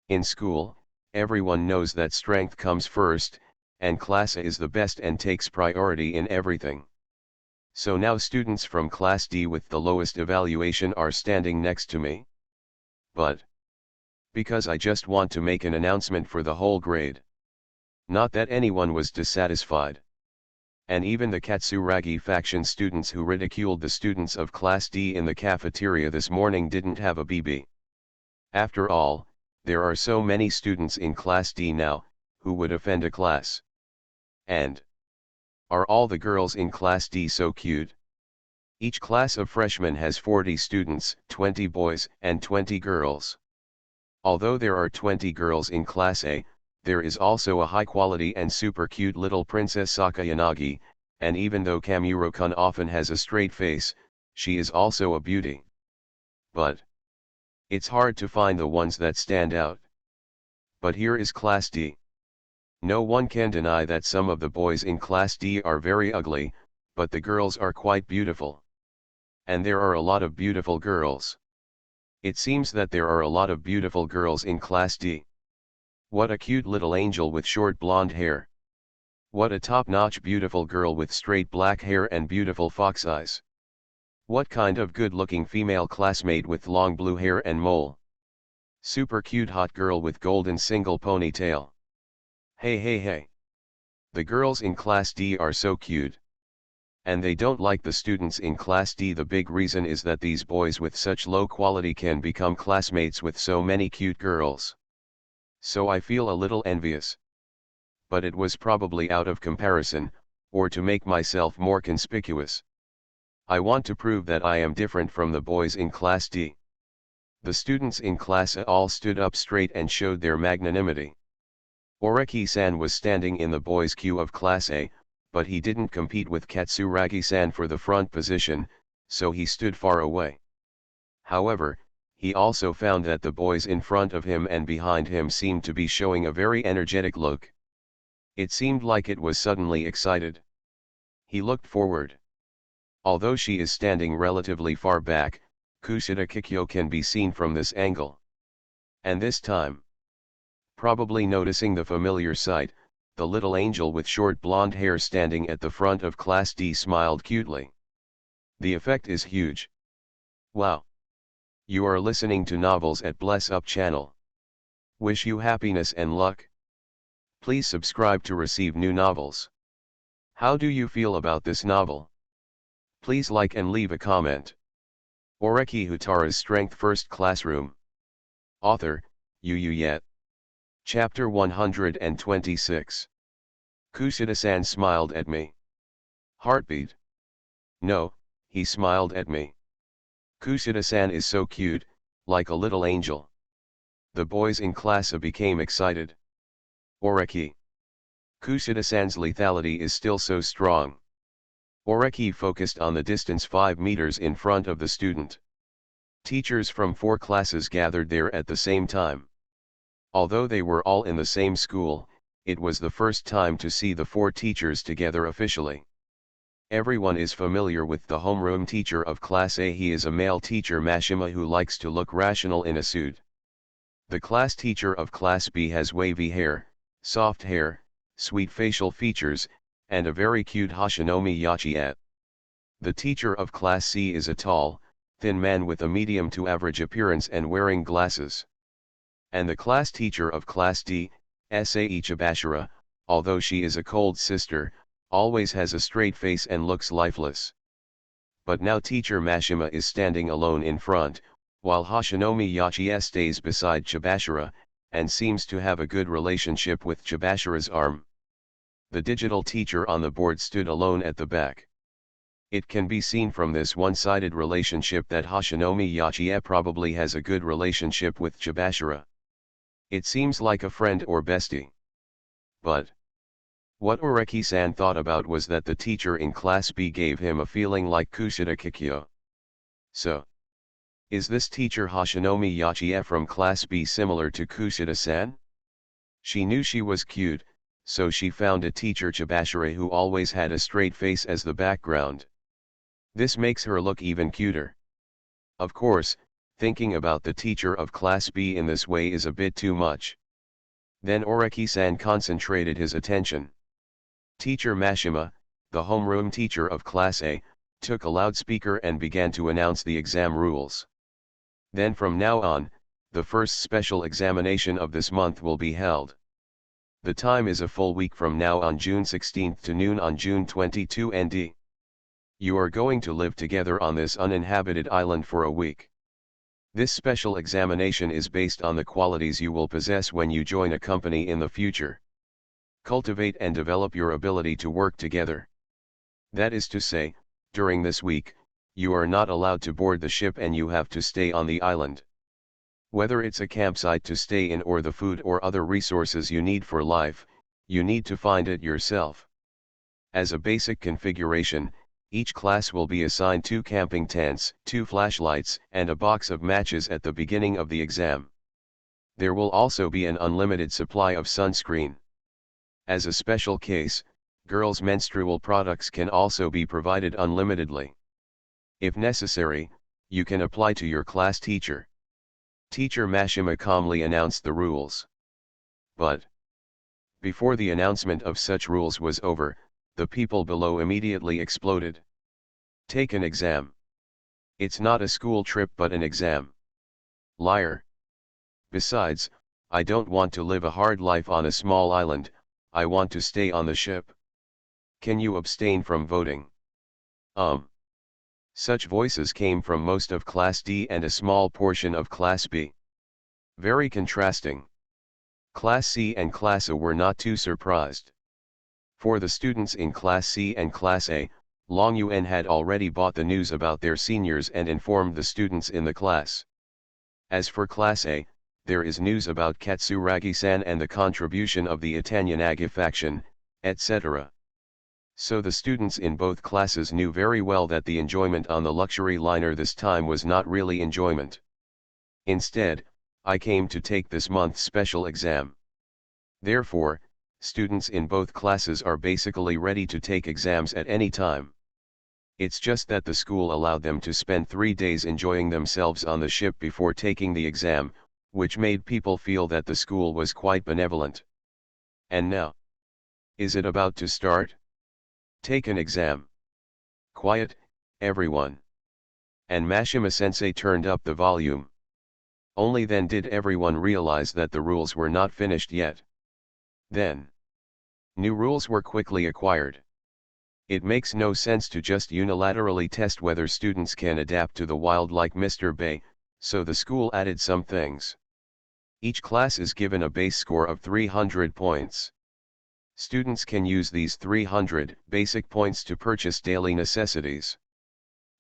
In school, everyone knows that strength comes first, and class A is the best and takes priority in everything. So now students from Class D with the lowest evaluation are standing next to me. But because I just want to make an announcement for the whole grade. Not that anyone was dissatisfied. And even the Katsuragi faction students who ridiculed the students of Class D in the cafeteria this morning didn't have a BB. After all, there are so many students in Class D now, who would offend a class. And are all the girls in Class D so cute? Each class of freshmen has 40 students, 20 boys and 20 girls. Although there are 20 girls in Class A, there is also a high-quality and super cute little Princess Sakayanagi, and even though Kamuro-kun often has a straight face, she is also a beauty. But it's hard to find the ones that stand out. But here is Class D. No one can deny that some of the boys in Class D are very ugly, but the girls are quite beautiful. And there are a lot of beautiful girls. It seems that there are a lot of beautiful girls in Class D. What a cute little angel with short blonde hair. What a top-notch beautiful girl with straight black hair and beautiful fox eyes. What kind of good-looking female classmate with long blue hair and mole. Super cute hot girl with golden single ponytail. Hey. The girls in Class D are so cute. And they don't like the students in Class D. The big reason is that these boys with such low quality can become classmates with so many cute girls. So I feel a little envious. But it was probably out of comparison, or to make myself more conspicuous. I want to prove that I am different from the boys in Class D. The students in Class A all stood up straight and showed their magnanimity. Oreki-san was standing in the boys' queue of Class A, but he didn't compete with Katsuragi-san for the front position, so he stood far away. However, he also found that the boys in front of him and behind him seemed to be showing a very energetic look. It seemed like it was suddenly excited. He looked forward. Although she is standing relatively far back, Kushida Kikyo can be seen from this angle. And this time, probably noticing the familiar sight, the little angel with short blonde hair standing at the front of Class D smiled cutely. The effect is huge. Wow! You are listening to Novels at Bless Up channel. Wish you happiness and luck. Please subscribe to receive new novels. How do you feel about this novel? Please like and leave a comment. Oreki Houtarou's Strength First Classroom. Author, Yu Yet. Chapter 126. Kushida-san smiled at me. Heartbeat. No, he smiled at me. Kushida-san is so cute, like a little angel. The boys in Class A became excited. Oreki. Kushida-san's lethality is still so strong. Oreki focused on the distance 5 meters in front of the student. Teachers from 4 classes gathered there at the same time. Although they were all in the same school, it was the first time to see the 4 teachers together officially. Everyone is familiar with the homeroom teacher of Class A. He is a male teacher Mashima who likes to look rational in a suit. The class teacher of Class B has wavy hair, soft hair, sweet facial features, and a very cute Hashinomi Yachiet. The teacher of Class C is a tall, thin man with a medium to average appearance and wearing glasses. And the class teacher of Class D, Sae Chibashira, although she is a cold sister, always has a straight face and looks lifeless. But now teacher Mashima is standing alone in front, while Hashinomi Yachie stays beside Chibashira, and seems to have a good relationship with Chibashira's arm. The digital teacher on the board stood alone at the back. It can be seen from this one-sided relationship that Hashinomi Yachie probably has a good relationship with Chibashira. It seems like a friend or bestie. But what Oreki-san thought about was that the teacher in Class B gave him a feeling like Kushida Kikyo. So, is this teacher Hashinomi Yachie from Class B similar to Kushida-san? She knew she was cute, so she found a teacher Chibashira who always had a straight face as the background. This makes her look even cuter. Of course, thinking about the teacher of Class B in this way is a bit too much. Then Oreki-san concentrated his attention. Teacher Mashima, the homeroom teacher of Class A, took a loudspeaker and began to announce the exam rules. Then from now on, the first special examination of this month will be held. The time is a full week from now on June 16 to noon on June 22 ND. You are going to live together on this uninhabited island for a week. This special examination is based on the qualities you will possess when you join a company in the future. Cultivate and develop your ability to work together. That is to say, during this week, you are not allowed to board the ship and you have to stay on the island. Whether it's a campsite to stay in or the food or other resources you need for life, you need to find it yourself. As a basic configuration, each class will be assigned 2 camping tents, 2 flashlights, and a box of matches at the beginning of the exam. There will also be an unlimited supply of sunscreen. As a special case, girls' menstrual products can also be provided unlimitedly. If necessary, you can apply to your class teacher. Teacher Mashima calmly announced the rules. But before the announcement of such rules was over, the people below immediately exploded. Take an exam. It's not a school trip but an exam. Liar. Besides, I don't want to live a hard life on a small island, I want to stay on the ship. Can you abstain from voting? Such voices came from most of Class D and a small portion of Class B. Very contrasting. Class C and Class A were not too surprised. For the students in Class C and Class A, Long Yuan had already bought the news about their seniors and informed the students in the class. As for Class A, there is news about Katsuragi-san and the contribution of the Itanyanagi faction, etc. So the students in both classes knew very well that the enjoyment on the luxury liner this time was not really enjoyment. Instead, I came to take this month's special exam. Therefore, students in both classes are basically ready to take exams at any time. It's just that the school allowed them to spend 3 days enjoying themselves on the ship before taking the exam, which made people feel that the school was quite benevolent. And now, is it about to start? Take an exam. Quiet, everyone. And Mashima-sensei turned up the volume. Only then did everyone realize that the rules were not finished yet. Then, new rules were quickly acquired. It makes no sense to just unilaterally test whether students can adapt to the wild like Mr. Bay, so the school added some things. Each class is given a base score of 300 points. Students can use these 300 basic points to purchase daily necessities.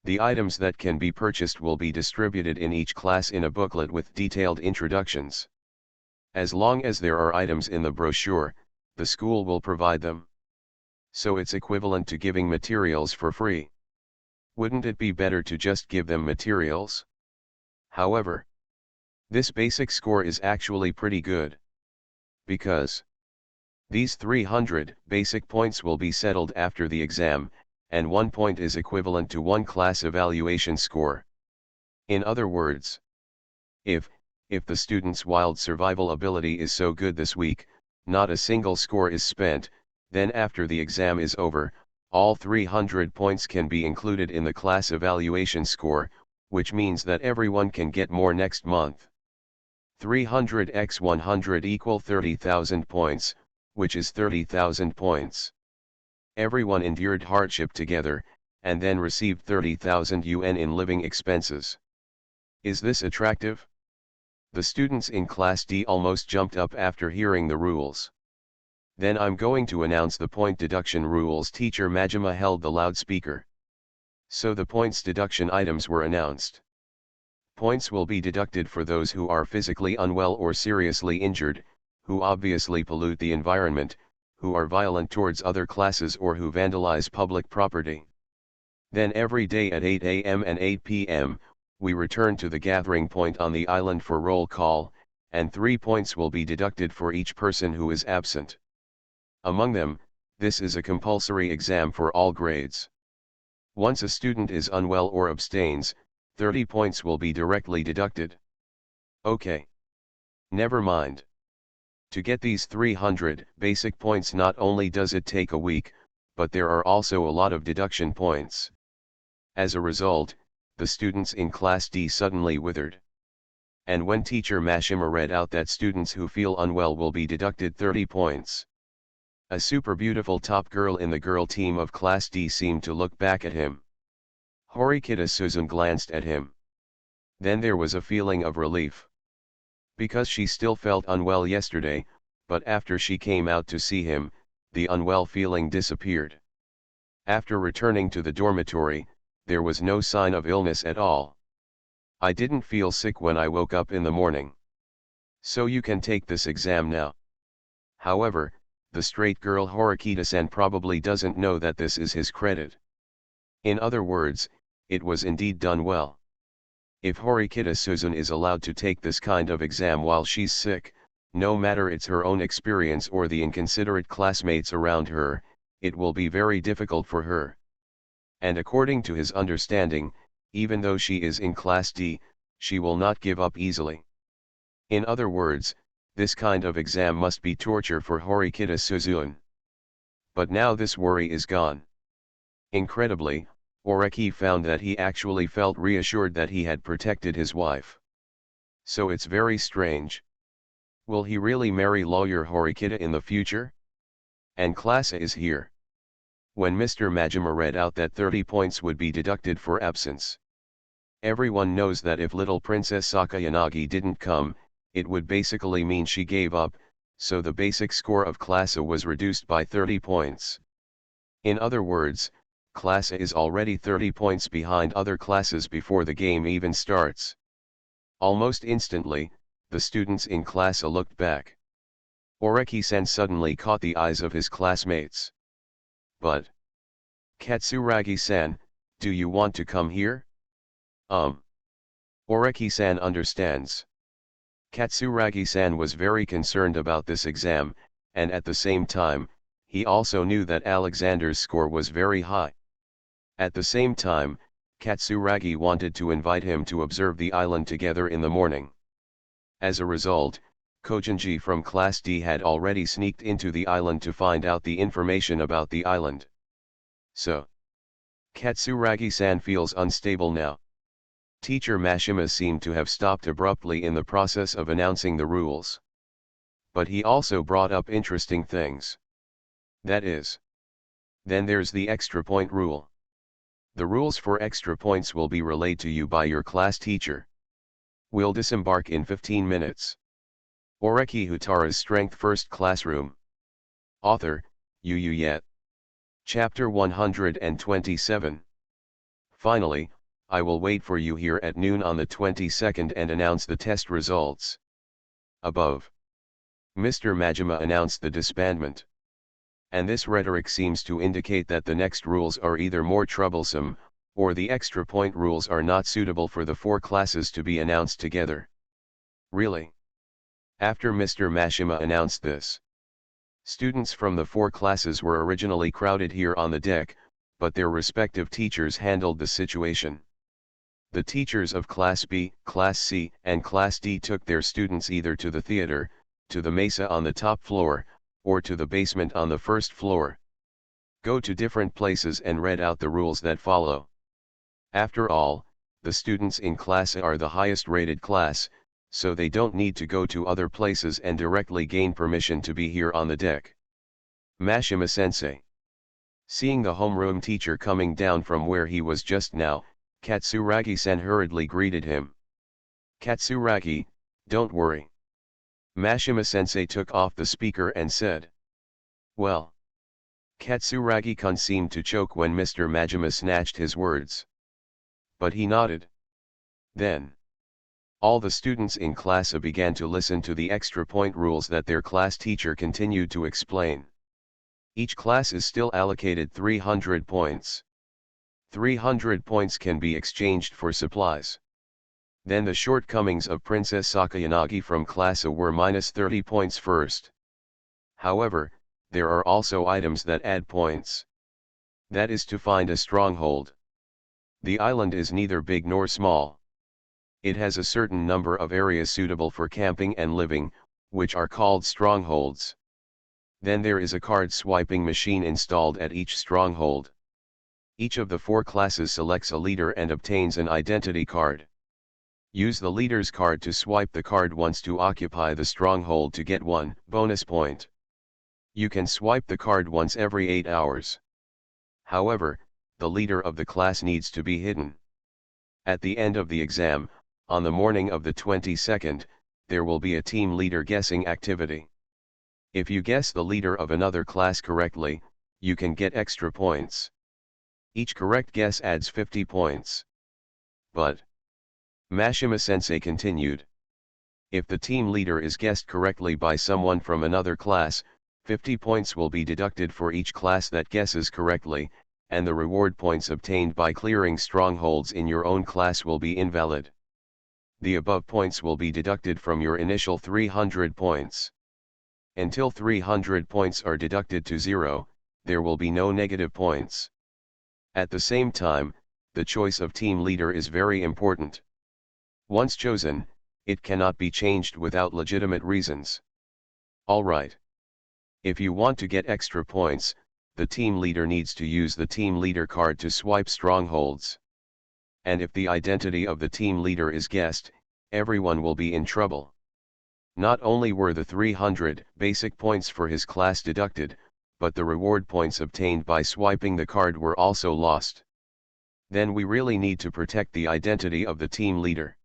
The items that can be purchased will be distributed in each class in a booklet with detailed introductions. As long as there are items in the brochure, the school will provide them. So it's equivalent to giving materials for free. Wouldn't it be better to just give them materials? However, this basic score is actually pretty good. Because these 300 basic points will be settled after the exam, and 1 point is equivalent to 1 class evaluation score. In other words, if If the student's wild survival ability is so good this week, not a single score is spent, then after the exam is over, all 300 points can be included in the class evaluation score, which means that everyone can get more next month. 300 x 100 equal 30,000 points, which is 30,000 points. Everyone endured hardship together, and then received 30,000 yuan in living expenses. Is this attractive? The students in Class D almost jumped up after hearing the rules. Then I'm going to announce the point deduction rules. Teacher Majima held the loudspeaker. So the points deduction items were announced. Points will be deducted for those who are physically unwell or seriously injured, who obviously pollute the environment, who are violent towards other classes, or who vandalize public property. Then every day at 8 a.m. and 8 p.m., we return to the gathering point on the island for roll call, and 3 points will be deducted for each person who is absent. Among them, this is a compulsory exam for all grades. Once a student is unwell or abstains, 30 points will be directly deducted. Okay. Never mind. To get these 300 basic points, not only does it take a week, but there are also a lot of deduction points. As a result, the students in Class D suddenly withered. And when teacher Mashima read out that students who feel unwell will be deducted 30 points, a super beautiful top girl in the girl team of Class D seemed to look back at him. Horikita Suzun glanced at him. Then there was a feeling of relief. Because she still felt unwell yesterday, but after she came out to see him, the unwell feeling disappeared. After returning to the dormitory, there was no sign of illness at all. I didn't feel sick when I woke up in the morning. So you can take this exam now. However, the straight girl Horikita-san probably doesn't know that this is his credit. In other words, it was indeed done well. If Horikita Suzun is allowed to take this kind of exam while she's sick, no matter it's her own experience or the inconsiderate classmates around her, it will be very difficult for her. And according to his understanding, even though she is in Class D, she will not give up easily. In other words, this kind of exam must be torture for Horikita Suzun. But now this worry is gone. Incredibly, Oreki found that he actually felt reassured that he had protected his wife. So it's very strange. Will he really marry lawyer Horikita in the future? And Class A is here. When Mr. Majima read out that 30 points would be deducted for absence. Everyone knows that if little Princess Sakayanagi didn't come, it would basically mean she gave up, so the basic score of Class A was reduced by 30 points. In other words, Class A is already 30 points behind other classes before the game even starts. Almost instantly, the students in Class A looked back. Oreki-san suddenly caught the eyes of his classmates. But Katsuragi-san, do you want to come here? Oreki-san understands. Katsuragi-san was very concerned about this exam, and at the same time, he also knew that Alexander's score was very high. At the same time, Katsuragi wanted to invite him to observe the island together in the morning. As a result, Kojinji from Class D had already sneaked into the island to find out the information about the island. So, Katsuragi-san feels unstable now. Teacher Mashima seemed to have stopped abruptly in the process of announcing the rules. But he also brought up interesting things. That is. Then there's the extra point rule. The rules for extra points will be relayed to you by your class teacher. We'll disembark in 15 minutes. Oreki Houtarou's Strength First Classroom. Author, Yu Yet. Chapter 127. Finally, I will wait for you here at noon on the 22nd and announce the test results. Above. Mr. Majima announced the disbandment. And this rhetoric seems to indicate that the next rules are either more troublesome, or the extra point rules are not suitable for the 4 classes to be announced together. Really? After Mr. Mashima announced this, students from the 4 classes were originally crowded here on the deck, but their respective teachers handled the situation. The teachers of Class B, Class C, and Class D took their students either to the theater, to the mesa on the top floor, or to the basement on the first floor. Go to different places and read out the rules that follow. After all, the students in Class A are the highest rated class, so they don't need to go to other places and directly gain permission to be here on the deck. Mashima-sensei. Seeing the homeroom teacher coming down from where he was just now, Katsuragi-san hurriedly greeted him. Katsuragi, don't worry. Mashima-sensei took off the speaker and said. Well. Katsuragi-kun seemed to choke when Mr. Majima snatched his words. But he nodded. Then. All the students in Class A began to listen to the extra point rules that their class teacher continued to explain. Each class is still allocated 300 points. 300 points can be exchanged for supplies. Then the shortcomings of Princess Sakayanagi from Class A were minus 30 points first. However, there are also items that add points. That is to find a stronghold. The island is neither big nor small. It has a certain number of areas suitable for camping and living, which are called strongholds. Then there is a card swiping machine installed at each stronghold. Each of the 4 classes selects a leader and obtains an identity card. Use the leader's card to swipe the card once to occupy the stronghold to get 1 bonus point. You can swipe the card once every 8 hours. However, the leader of the class needs to be hidden. At the end of the exam, on the morning of the 22nd, there will be a team leader guessing activity. If you guess the leader of another class correctly, you can get extra points. Each correct guess adds 50 points. But, Mashima-sensei continued, if the team leader is guessed correctly by someone from another class, 50 points will be deducted for each class that guesses correctly, and the reward points obtained by clearing strongholds in your own class will be invalid. The above points will be deducted from your initial 300 points. Until 300 points are deducted to 0, there will be no negative points. At the same time, the choice of team leader is very important. Once chosen, it cannot be changed without legitimate reasons. Alright. If you want to get extra points, the team leader needs to use the team leader card to swipe strongholds. And if the identity of the team leader is guessed, everyone will be in trouble. Not only were the 300 basic points for his class deducted, but the reward points obtained by swiping the card were also lost. Then we really need to protect the identity of the team leader.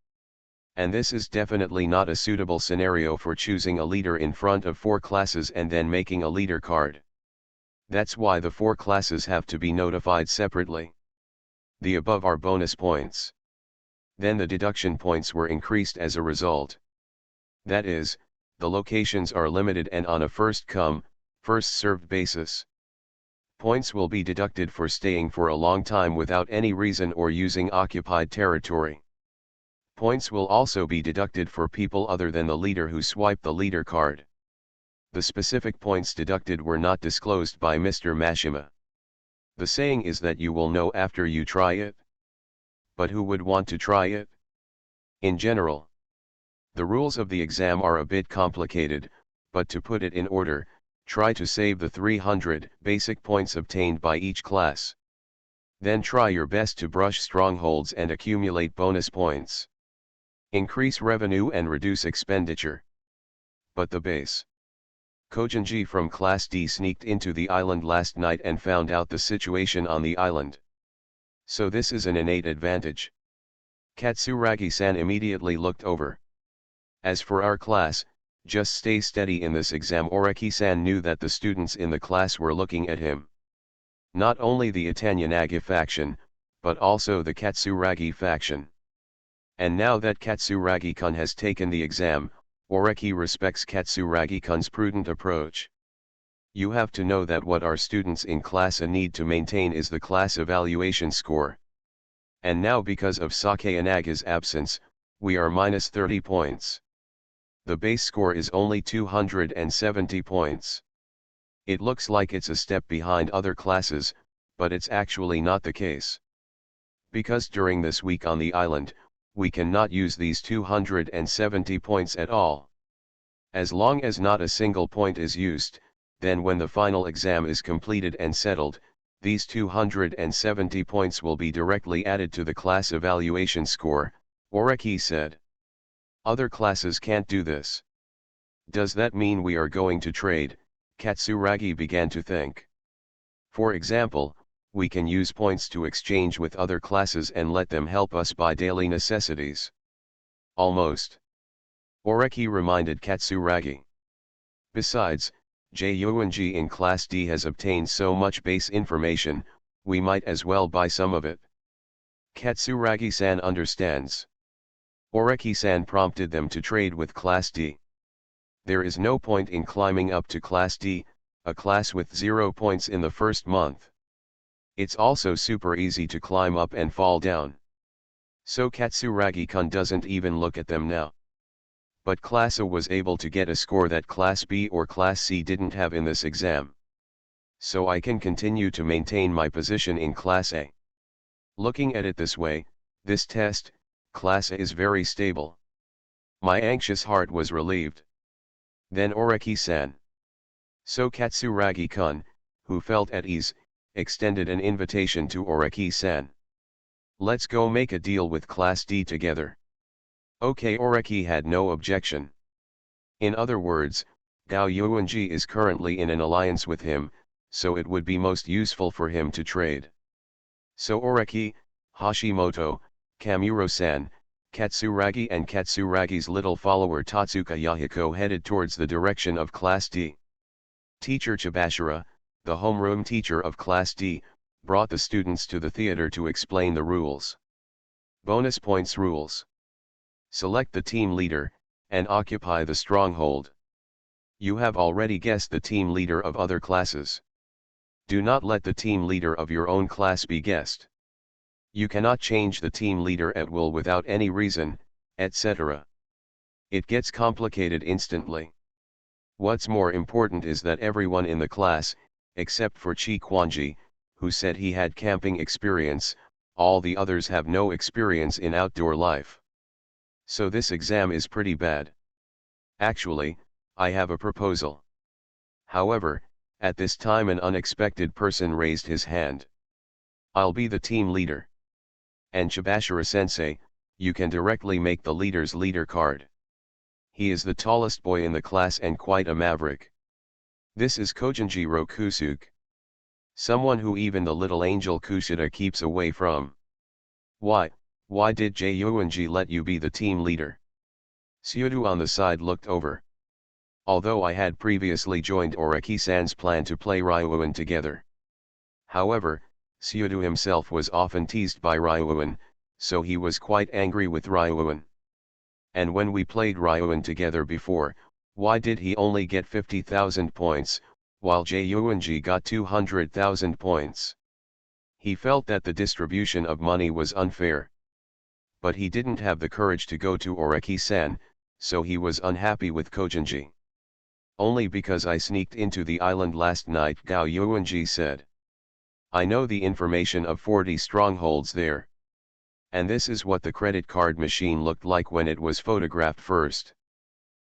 And this is definitely not a suitable scenario for choosing a leader in front of 4 classes and then making a leader card. That's why the 4 classes have to be notified separately. The above are bonus points. Then the deduction points were increased as a result. That is, the locations are limited and on a first-come, first-served basis. Points will be deducted for staying for a long time without any reason or using occupied territory. Points will also be deducted for people other than the leader who swiped the leader card. The specific points deducted were not disclosed by Mr. Mashima. The saying is that you will know after you try it. But who would want to try it? In general, the rules of the exam are a bit complicated, but to put it in order, try to save the 300 basic points obtained by each class. Then try your best to brush strongholds and accumulate bonus points. Increase revenue and reduce expenditure. But the base. Kojinji from Class D sneaked into the island last night and found out the situation on the island. So this is an innate advantage. Katsuragi-san immediately looked over. As for our class, just stay steady in this exam. Oreki-san knew that the students in the class were looking at him. Not only the Itanyanagi faction, but also the Katsuragi faction. And now that Katsuragi-kun has taken the exam, Oreki respects Katsuragi-kun's prudent approach. You have to know that what our students in Class A need to maintain is the class evaluation score. And now because of Sakayanaga's absence, we are minus 30 points. The base score is only 270 points. It looks like it's a step behind other classes, but it's actually not the case. Because during this week on the island, we cannot use these 270 points at all. As long as not a single point is used, then when the final exam is completed and settled, these 270 points will be directly added to the class evaluation score, Oreki said. Other classes can't do this. Does that mean we are going to trade? Katsuragi began to think. For example, we can use points to exchange with other classes and let them help us buy daily necessities. Almost. Oreki reminded Katsuragi. Besides, Junji in Class D has obtained so much base information, we might as well buy some of it. Katsuragi-san understands. Oreki-san prompted them to trade with Class D. There is no point in climbing up to Class D, a class with 0 points in the first month. It's also super easy to climb up and fall down. So Katsuragi-kun doesn't even look at them now. But Class A was able to get a score that Class B or Class C didn't have in this exam. So I can continue to maintain my position in Class A. Looking at it this way, this test, Class A is very stable. My anxious heart was relieved. Then Oreki-san. So Katsuragi-kun, who felt at ease, extended an invitation to Oreki-san. Let's go make a deal with Class D together. Okay, Oreki had no objection. In other words, Gao Yuanji is currently in an alliance with him, so it would be most useful for him to trade. So Oreki, Hashimoto, Kamuro-san, Katsuragi and Katsuragi's little follower Tatsuka Yahiko headed towards the direction of Class D. Teacher Chibashira, the homeroom teacher of Class D, brought the students to the theater to explain the rules. Bonus points rules. Select the team leader, and occupy the stronghold. You have already guessed the team leader of other classes. Do not let the team leader of your own class be guessed. You cannot change the team leader at will without any reason, etc. It gets complicated instantly. What's more important is that everyone in the class, except for Chi Kwanji, who said he had camping experience, all the others have no experience in outdoor life. So this exam is pretty bad. Actually, I have a proposal. However, at this time an unexpected person raised his hand. I'll be the team leader. And Chibashira-sensei, you can directly make the leader's leader card. He is the tallest boy in the class and quite a maverick. This is Kojinjiro Kusuke. Someone who even the little angel Kushida keeps away from. Why did Junji let you be the team leader? Suyodu on the side looked over. Although I had previously joined Oreki-san's plan to play Ryuan together. However, Suyodu himself was often teased by Ryuan, so he was quite angry with Ryuan. And when we played Ryuan together before, why did he only get 50,000 points, while Junji got 200,000 points? He felt that the distribution of money was unfair. But he didn't have the courage to go to Oreki-san, so he was unhappy with Kojinji. Only because I sneaked into the island last night, Gao Yuanji said. I know the information of 40 strongholds there. And this is what the credit card machine looked like when it was photographed first.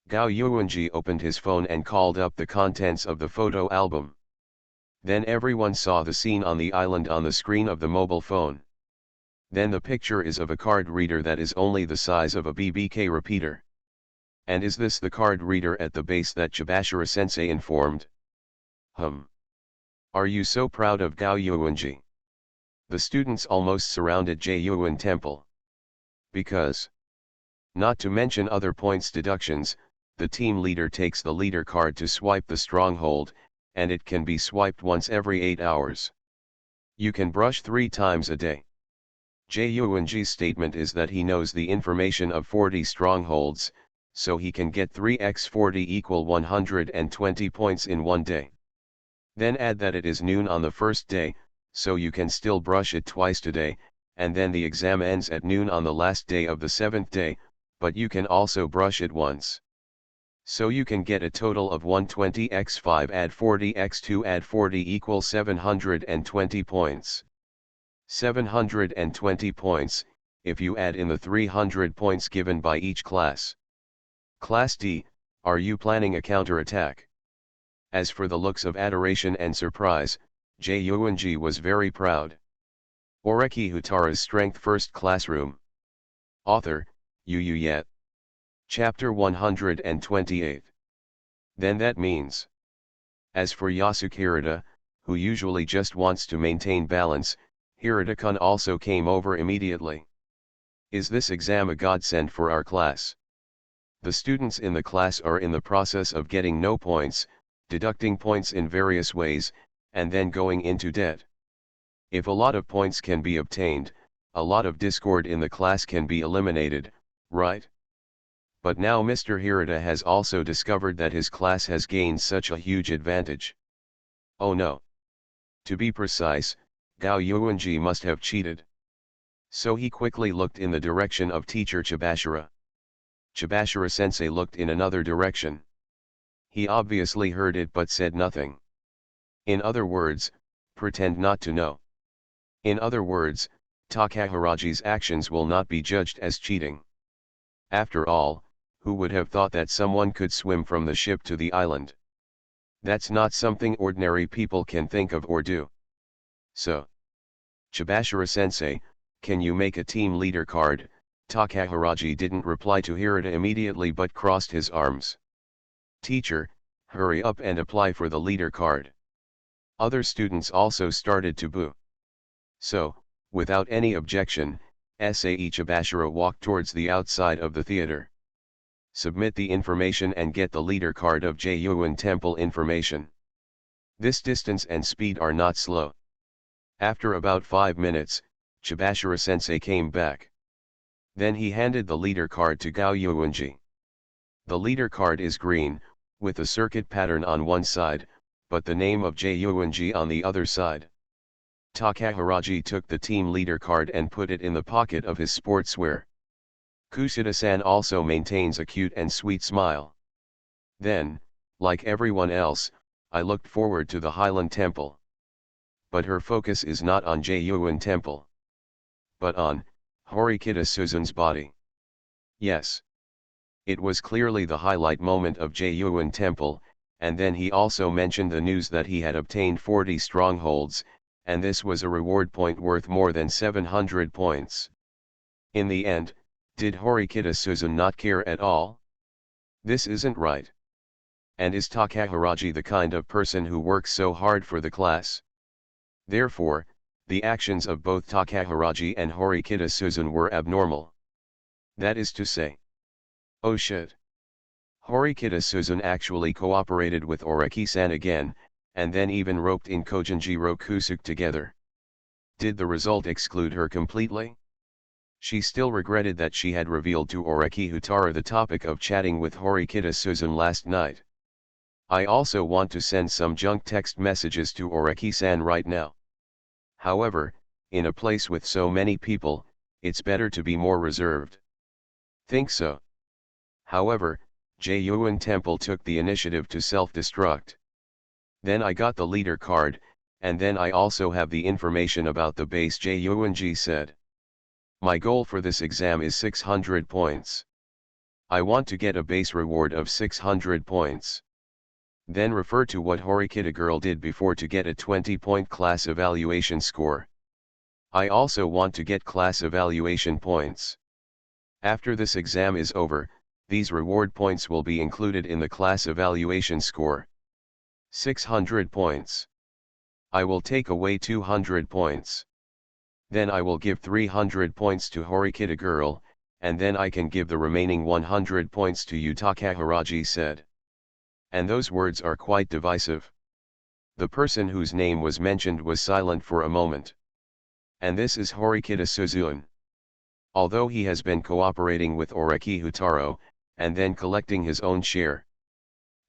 Gao Yuanji opened his phone and called up the contents of the photo album. Then everyone saw the scene on the island on the screen of the mobile phone. Then the picture is of a card reader that is only the size of a BBK repeater. And is this the card reader at the base that Chibashira-sensei informed? Are you so proud of Gao Yuanji? The students almost surrounded Juyuan Temple. Because, not to mention other points deductions, the team leader takes the leader card to swipe the stronghold, and it can be swiped once every 8 hours. You can brush 3 times a day. Junji's statement is that he knows the information of 40 strongholds, so he can get 3x40 equal 120 points in one day. Then add that it is noon on the first day, so you can still brush it twice today, and then the exam ends at noon on the last day of the 7th day, but you can also brush it once. So you can get a total of 120x5 add 40x2 add 40 equals 720 points. 720 points, if you add in the 300 points given by each class. Class D, are you planning a counterattack? As for the looks of adoration and surprise, Jung was very proud. Oreki Houtarou's Strength First Classroom. Author, Yu Yet. Chapter 128. Then that means. As for Yasuke Hirata, who usually just wants to maintain balance, Hirata-kun also came over immediately. Is this exam a godsend for our class? The students in the class are in the process of getting no points, deducting points in various ways, and then going into debt. If a lot of points can be obtained, a lot of discord in the class can be eliminated, right? But now Mr. Hirata has also discovered that his class has gained such a huge advantage. Oh no. To be precise, Gao Yuanji must have cheated. So he quickly looked in the direction of teacher Chibashira. Chibashira-sensei looked in another direction. He obviously heard it but said nothing. In other words, pretend not to know. In other words, Takahiraji's actions will not be judged as cheating. After all, who would have thought that someone could swim from the ship to the island? That's not something ordinary people can think of or do. So, Chibashira-sensei, can you make a team leader card? Takahiraji didn't reply to Hirata immediately but crossed his arms. Teacher, hurry up and apply for the leader card. Other students also started to boo. So, without any objection, Sae Chibashira walked towards the outside of the theater. Submit the information and get the leader card of Jyuan Temple information. This distance and speed are not slow. After about 5 minutes, Chibashira-sensei came back. Then he handed the leader card to Gao Yuanji. The leader card is green, with a circuit pattern on one side, but the name of Jyuanji on the other side. Takahiraji took the team leader card and put it in the pocket of his sportswear. Kusita-san also maintains a cute and sweet smile. Then, like everyone else, I looked forward to the Highland Temple. But her focus is not on Jyuan Temple, but on Horikita Suzun's body. Yes. It was clearly the highlight moment of Jyuan Temple, and then he also mentioned the news that he had obtained 40 strongholds, and this was a reward point worth more than 700 points. In the end, did Horikita Suzun not care at all? This isn't right. And is Takahiraji the kind of person who works so hard for the class? Therefore, the actions of both Takahiraji and Horikita Suzun were abnormal. That is to say. Oh shit. Horikita Suzun actually cooperated with Oreki-san again, and then even roped in Kojinjiro Kusuke together. Did the result exclude her completely? She still regretted that she had revealed to Oreki Houtarou the topic of chatting with Horikita Suzun last night. I also want to send some junk text messages to Oreki-san right now. However, in a place with so many people, it's better to be more reserved. Think so. However, Jyuan Temple took the initiative to self-destruct. Then I got the leader card, and then I also have the information about the base. Jyuanji said. My goal for this exam is 600 points. I want to get a base reward of 600 points. Then refer to what Horikita girl did before to get a 20-point class evaluation score. I also want to get class evaluation points. After this exam is over, these reward points will be included in the class evaluation score. 600 points. I will take away 200 points. Then I will give 300 points to Horikita girl, and then I can give the remaining 100 points to you, Takahiraji said. And those words are quite divisive. The person whose name was mentioned was silent for a moment. And this is Horikita Suzun. Although he has been cooperating with Oreki Houtarou, and then collecting his own share.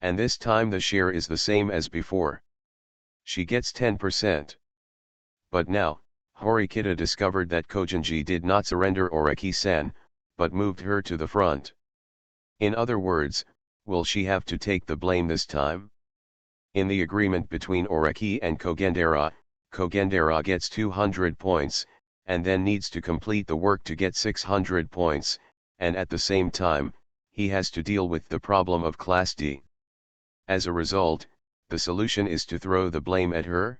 And this time the share is the same as before. She gets 10%. But now, Horikita discovered that Kojinji did not surrender Oreki-san, but moved her to the front. In other words, will she have to take the blame this time? In the agreement between Oreki and Kogendera, Kogendera gets 200 points, and then needs to complete the work to get 600 points, and at the same time, he has to deal with the problem of Class D. As a result, the solution is to throw the blame at her?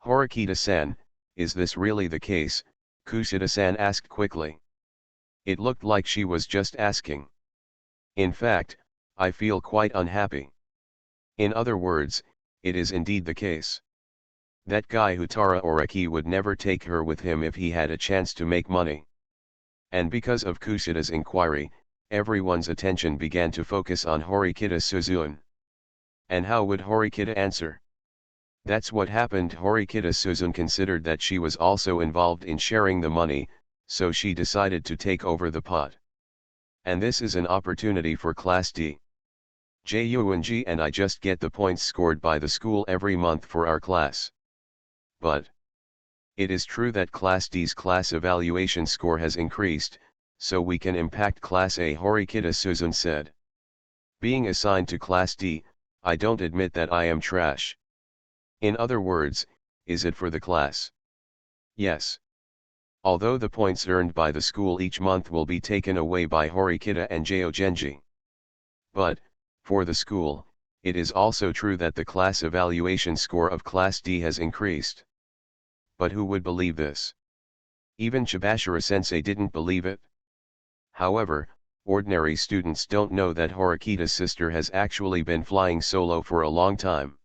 Horikita-san, is this really the case? Kushida-san asked quickly. It looked like she was just asking. In fact, I feel quite unhappy. In other words, it is indeed the case. That guy Houtarou Oreki would never take her with him if he had a chance to make money. And because of Kushida's inquiry, everyone's attention began to focus on Horikita Suzune. And how would Horikita answer? That's what happened. Horikita Suzune considered that she was also involved in sharing the money, so she decided to take over the pot. And this is an opportunity for Class D. Junji and I just get the points scored by the school every month for our class. But it is true that Class D's class evaluation score has increased, so we can impact Class A, Horikita Suzune said. Being assigned to Class D, I don't admit that I am trash. In other words, is it for the class? Yes. Although the points earned by the school each month will be taken away by Horikita and Junji. But, for the school, it is also true that the class evaluation score of Class D has increased. But who would believe this? Even Chibashira-sensei didn't believe it. However, ordinary students don't know that Horikita's sister has actually been flying solo for a long time.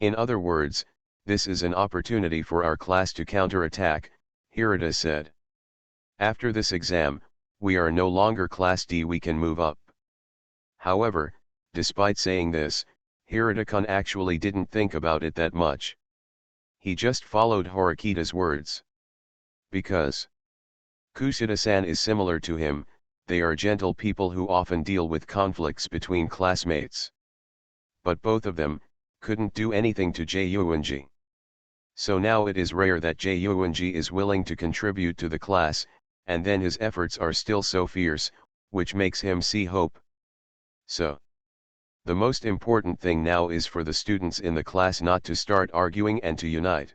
In other words, this is an opportunity for our class to counterattack, Hirata said. After this exam, we are no longer Class D, we can move up. However, despite saying this, Hirata-kun actually didn't think about it that much. He just followed Horikita's words. Because Kushida-san is similar to him, they are gentle people who often deal with conflicts between classmates. But both of them couldn't do anything to Junji. So now it is rare that Junji is willing to contribute to the class, and then his efforts are still so fierce, which makes him see hope. So, the most important thing now is for the students in the class not to start arguing and to unite.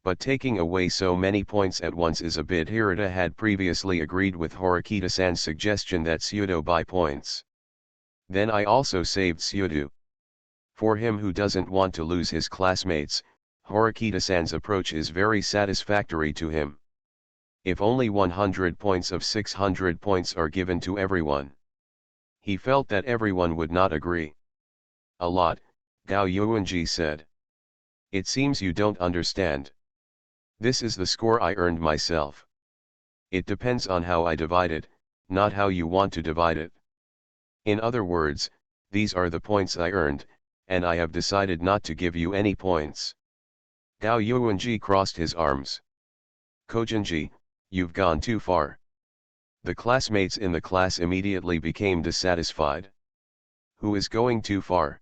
But taking away so many points at once is a bit. Hirata had previously agreed with Horikita-san's suggestion that Sudo buy points. Then I also saved Sudo. For him who doesn't want to lose his classmates, Horikita-san's approach is very satisfactory to him. If only 100 points of 600 points are given to everyone. He felt that everyone would not agree. A lot, Gao Yuanji said. It seems you don't understand. This is the score I earned myself. It depends on how I divide it, not how you want to divide it. In other words, these are the points I earned, and I have decided not to give you any points. Gao Yuanji crossed his arms. Kojinji, you've gone too far. The classmates in the class immediately became dissatisfied. Who is going too far?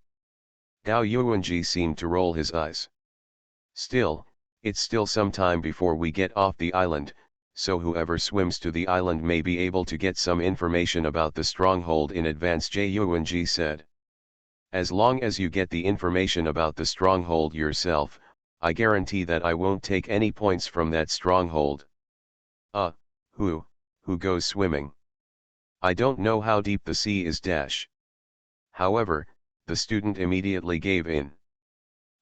Gao Yuanji seemed to roll his eyes. Still, it's still some time before we get off the island, so whoever swims to the island may be able to get some information about the stronghold in advance, Junji said. As long as you get the information about the stronghold yourself, I guarantee that I won't take any points from that stronghold. Who goes swimming? I don't know how deep the sea is dash. However, the student immediately gave in.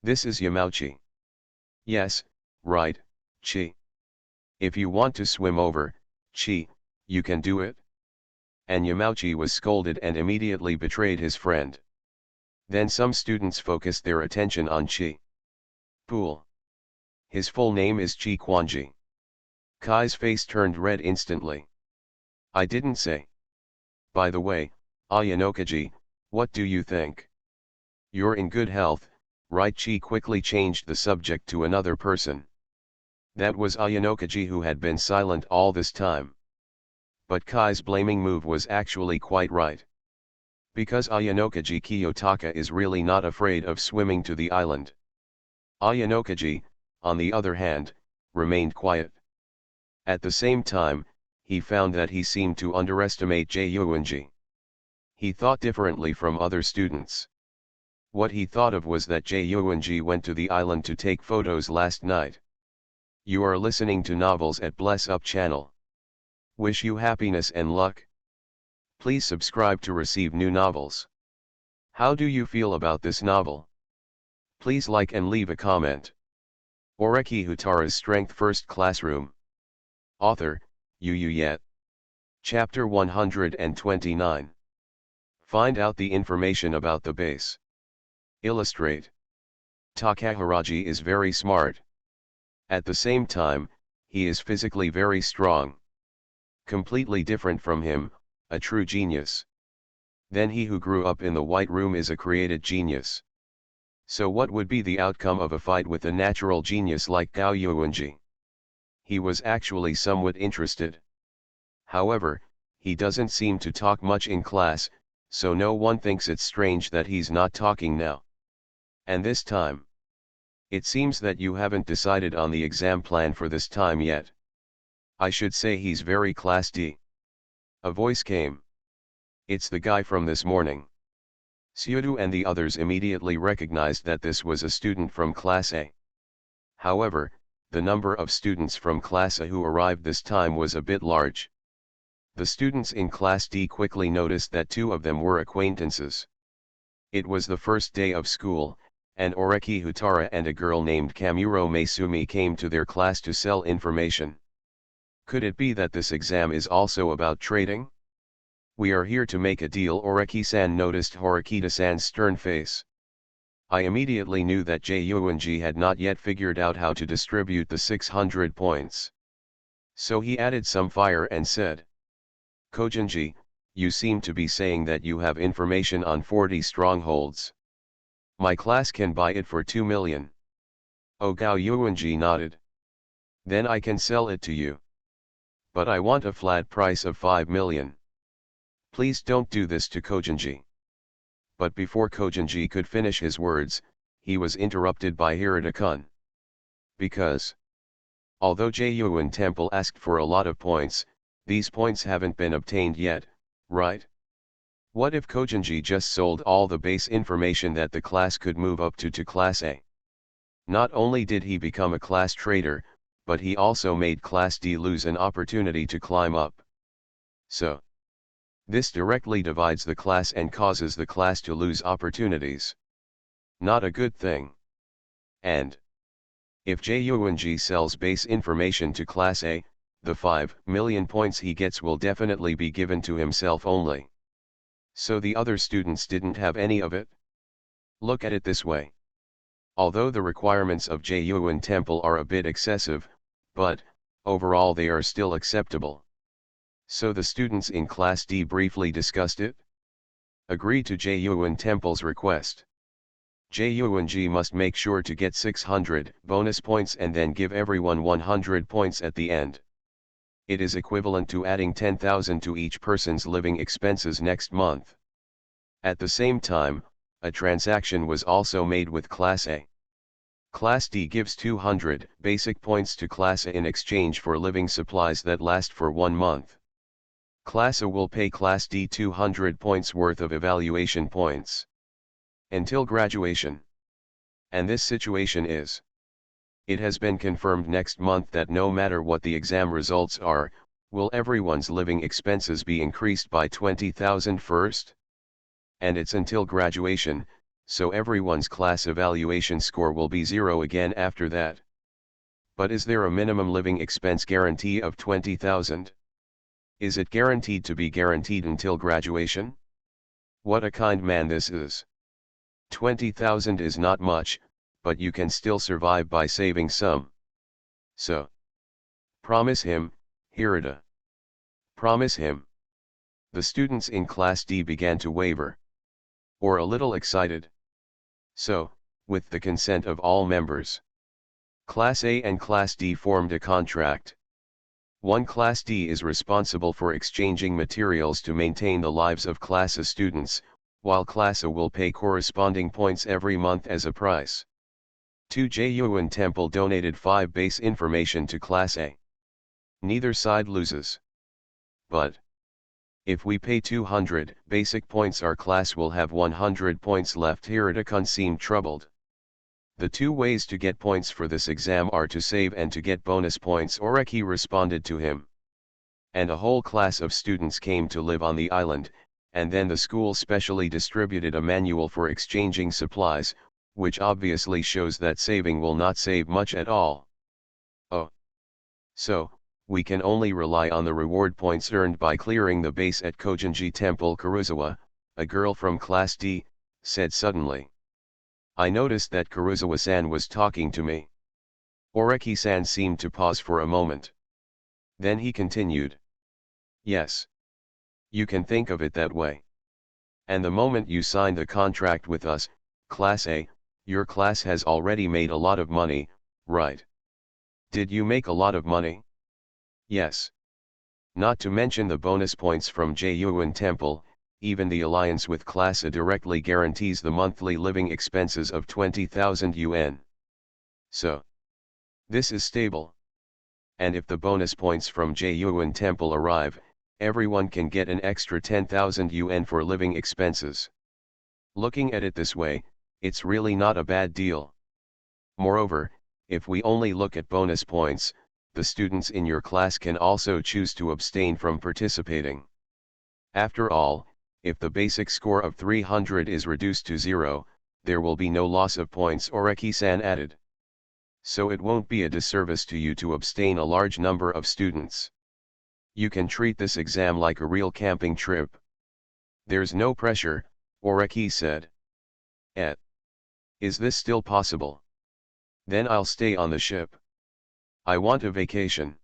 This is Yamauchi. Yes, right, Chi. If you want to swim over, Chi, you can do it. And Yamauchi was scolded and immediately betrayed his friend. Then some students focused their attention on Chi. Pool. His full name is Chi Kwanji. Kai's face turned red instantly. I didn't say. By the way, Ayanokaji, what do you think? You're in good health, right? Chi quickly changed the subject to another person. That was Ayanokaji, who had been silent all this time. But Kai's blaming move was actually quite right. Because Ayanokaji Kiyotaka is really not afraid of swimming to the island. Ayanokaji, on the other hand, remained quiet. At the same time, he found that he seemed to underestimate Junji. He thought differently from other students. What he thought of was that Junji went to the island to take photos last night. You are listening to Novels at Bless Up channel. Wish you happiness and luck. Please subscribe to receive new novels. How do you feel about this novel? Please like and leave a comment. Oreki Houtarou's Strength First Classroom. Author, Yu Yet. Chapter 129. Find out the information about the base. Illustrate. Takahiraji is very smart. At the same time, he is physically very strong. Completely different from him, a true genius. Then he who grew up in the White Room is a created genius. So what would be the outcome of a fight with a natural genius like Gao Yuanji? He was actually somewhat interested. However, he doesn't seem to talk much in class, so no one thinks it's strange that he's not talking now. And this time? It seems that you haven't decided on the exam plan for this time yet. I should say he's very Class D. A voice came. It's the guy from this morning. Houtarou and the others immediately recognized that this was a student from Class A. However, the number of students from Class A who arrived this time was a bit large. The students in Class D quickly noticed that two of them were acquaintances. It was the first day of school, and Oreki Houtarou and a girl named Kamuro Maisumi came to their class to sell information. Could it be that this exam is also about trading? We are here to make a deal. Oreki-san noticed Horikita-san's stern face. I immediately knew that Yuanji had not yet figured out how to distribute the 600 points. So he added some fire and said, Kojinji, you seem to be saying that you have information on 40 strongholds. My class can buy it for 2 million. Oh, Gao Yuanji nodded. Then I can sell it to you. But I want a flat price of 5 million. Please don't do this to Kojinji. But before Kojinji could finish his words, he was interrupted by Hirata-kun. Because, although Yuan Temple asked for a lot of points, these points haven't been obtained yet, right? What if Kojinji just sold all the base information that the class could move up to Class A? Not only did he become a class traitor, but he also made Class D lose an opportunity to climb up. So, this directly divides the class and causes the class to lose opportunities. Not a good thing. And if Yuanji sells base information to Class A, the 5 million points he gets will definitely be given to himself only. So the other students didn't have any of it? Look at it this way. Although the requirements of Yuan Temple are a bit excessive, but, overall they are still acceptable. So the students in Class D briefly discussed it. Agreed to Yuan Temple's request. Yuanji must make sure to get 600 bonus points and then give everyone 100 points at the end. It is equivalent to adding 10,000 to each person's living expenses next month. At the same time, a transaction was also made with Class A. Class D gives 200 basic points to Class A in exchange for living supplies that last for 1 month. Class A will pay Class D 200 points worth of evaluation points until graduation. And this situation is, it has been confirmed next month that no matter what the exam results are, will everyone's living expenses be increased by 20,000 first? And it's until graduation, so everyone's class evaluation score will be 0 again after that. But is there a minimum living expense guarantee of 20,000? Is it guaranteed to be guaranteed until graduation? What a kind man this is. 20,000 is not much, but you can still survive by saving some. So, promise him, Hirata. Promise him. The students in Class D began to waver. Or a little excited. So, with the consent of all members, Class A and Class D formed a contract. One Class D is responsible for exchanging materials to maintain the lives of Class A students, while Class A will pay corresponding points every month as a price. 2 Yuan Temple donated 5 base information to Class A. Neither side loses. But if we pay 200 basic points, our class will have 100 points left. Hirata-kun seemed troubled. The two ways to get points for this exam are to save and to get bonus points, Oreki responded to him. And a whole class of students came to live on the island, and then the school specially distributed a manual for exchanging supplies, which obviously shows that saving will not save much at all. Oh. So, we can only rely on the reward points earned by clearing the base at Kojinji Temple. Kuruzawa, a girl from Class D, said suddenly. I noticed that Kuruzawa-san was talking to me. Oreki-san seemed to pause for a moment. Then he continued. Yes. You can think of it that way. And the moment you signed the contract with us, Class A, your class has already made a lot of money, right? Did you make a lot of money? Yes. Not to mention the bonus points from Jyuan Temple, even the alliance with Class A directly guarantees the monthly living expenses of 20,000 yuan. So, this is stable. And if the bonus points from Jyuan Temple arrive, everyone can get an extra 10,000 yuan for living expenses. Looking at it this way, it's really not a bad deal. Moreover, if we only look at bonus points, the students in your class can also choose to abstain from participating. After all, if the basic score of 300 is reduced to 0, there will be no loss of points, Oreki-san added. So it won't be a disservice to you to abstain a large number of students. You can treat this exam like a real camping trip. There's no pressure, Oreki said. Is this still possible? Then I'll stay on the ship. I want a vacation.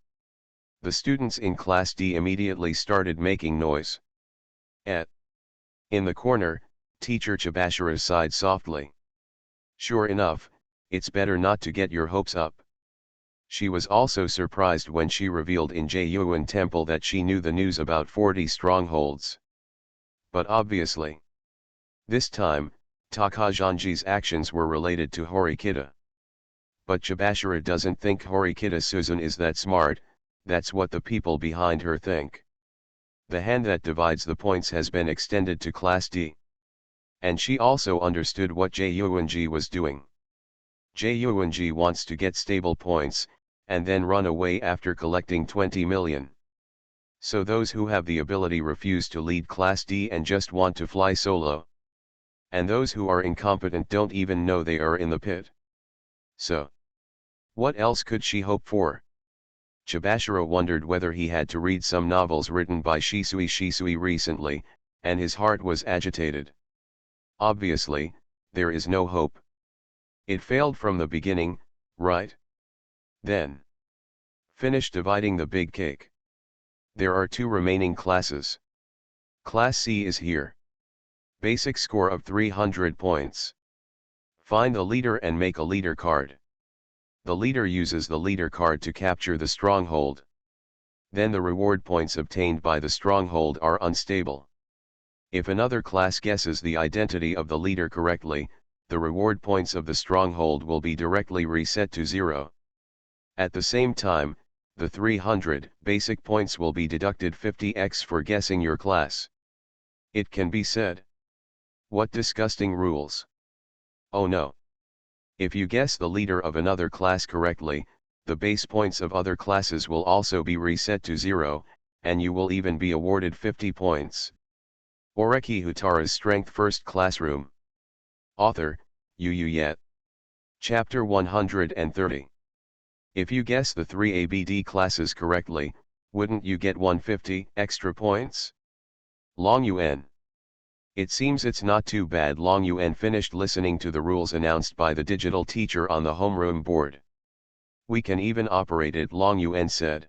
The students in Class D immediately started making noise. In the corner, Teacher Chibashira sighed softly. Sure enough, it's better not to get your hopes up. She was also surprised when she revealed in Jyuan Temple that she knew the news about 40 strongholds. But obviously, this time, Takajanji's actions were related to Horikita. But Chibashira doesn't think Horikita Suzun is that smart, that's what the people behind her think. The hand that divides the points has been extended to Class D. And she also understood what Jyuanji was doing. Jyuanji wants to get stable points, and then run away after collecting 20 million. So those who have the ability refuse to lead Class D and just want to fly solo. And those who are incompetent don't even know they are in the pit. So, what else could she hope for? Chibashira wondered whether he had to read some novels written by Shisui recently, and his heart was agitated. Obviously, there is no hope. It failed from the beginning, right? Then, finish dividing the big cake. There are 2 remaining classes. Class C is here. Basic score of 300 points. Find the leader and make a leader card. The leader uses the leader card to capture the stronghold. Then the reward points obtained by the stronghold are unstable. If another class guesses the identity of the leader correctly, the reward points of the stronghold will be directly reset to 0. At the same time, the 300 basic points will be deducted 50x for guessing your class. It can be said. What disgusting rules. Oh no. If you guess the leader of another class correctly, the base points of other classes will also be reset to 0, and you will even be awarded 50 points. Oreki Houtarou's Strength First Classroom. Author, Yu Yet. Chapter 130. If you guess the 3 ABD classes correctly, wouldn't you get 150 extra points? Long Yuan. It seems it's not too bad. Long Yuan finished listening to the rules announced by the digital teacher on the homeroom board. We can even operate it, Long Yuan said.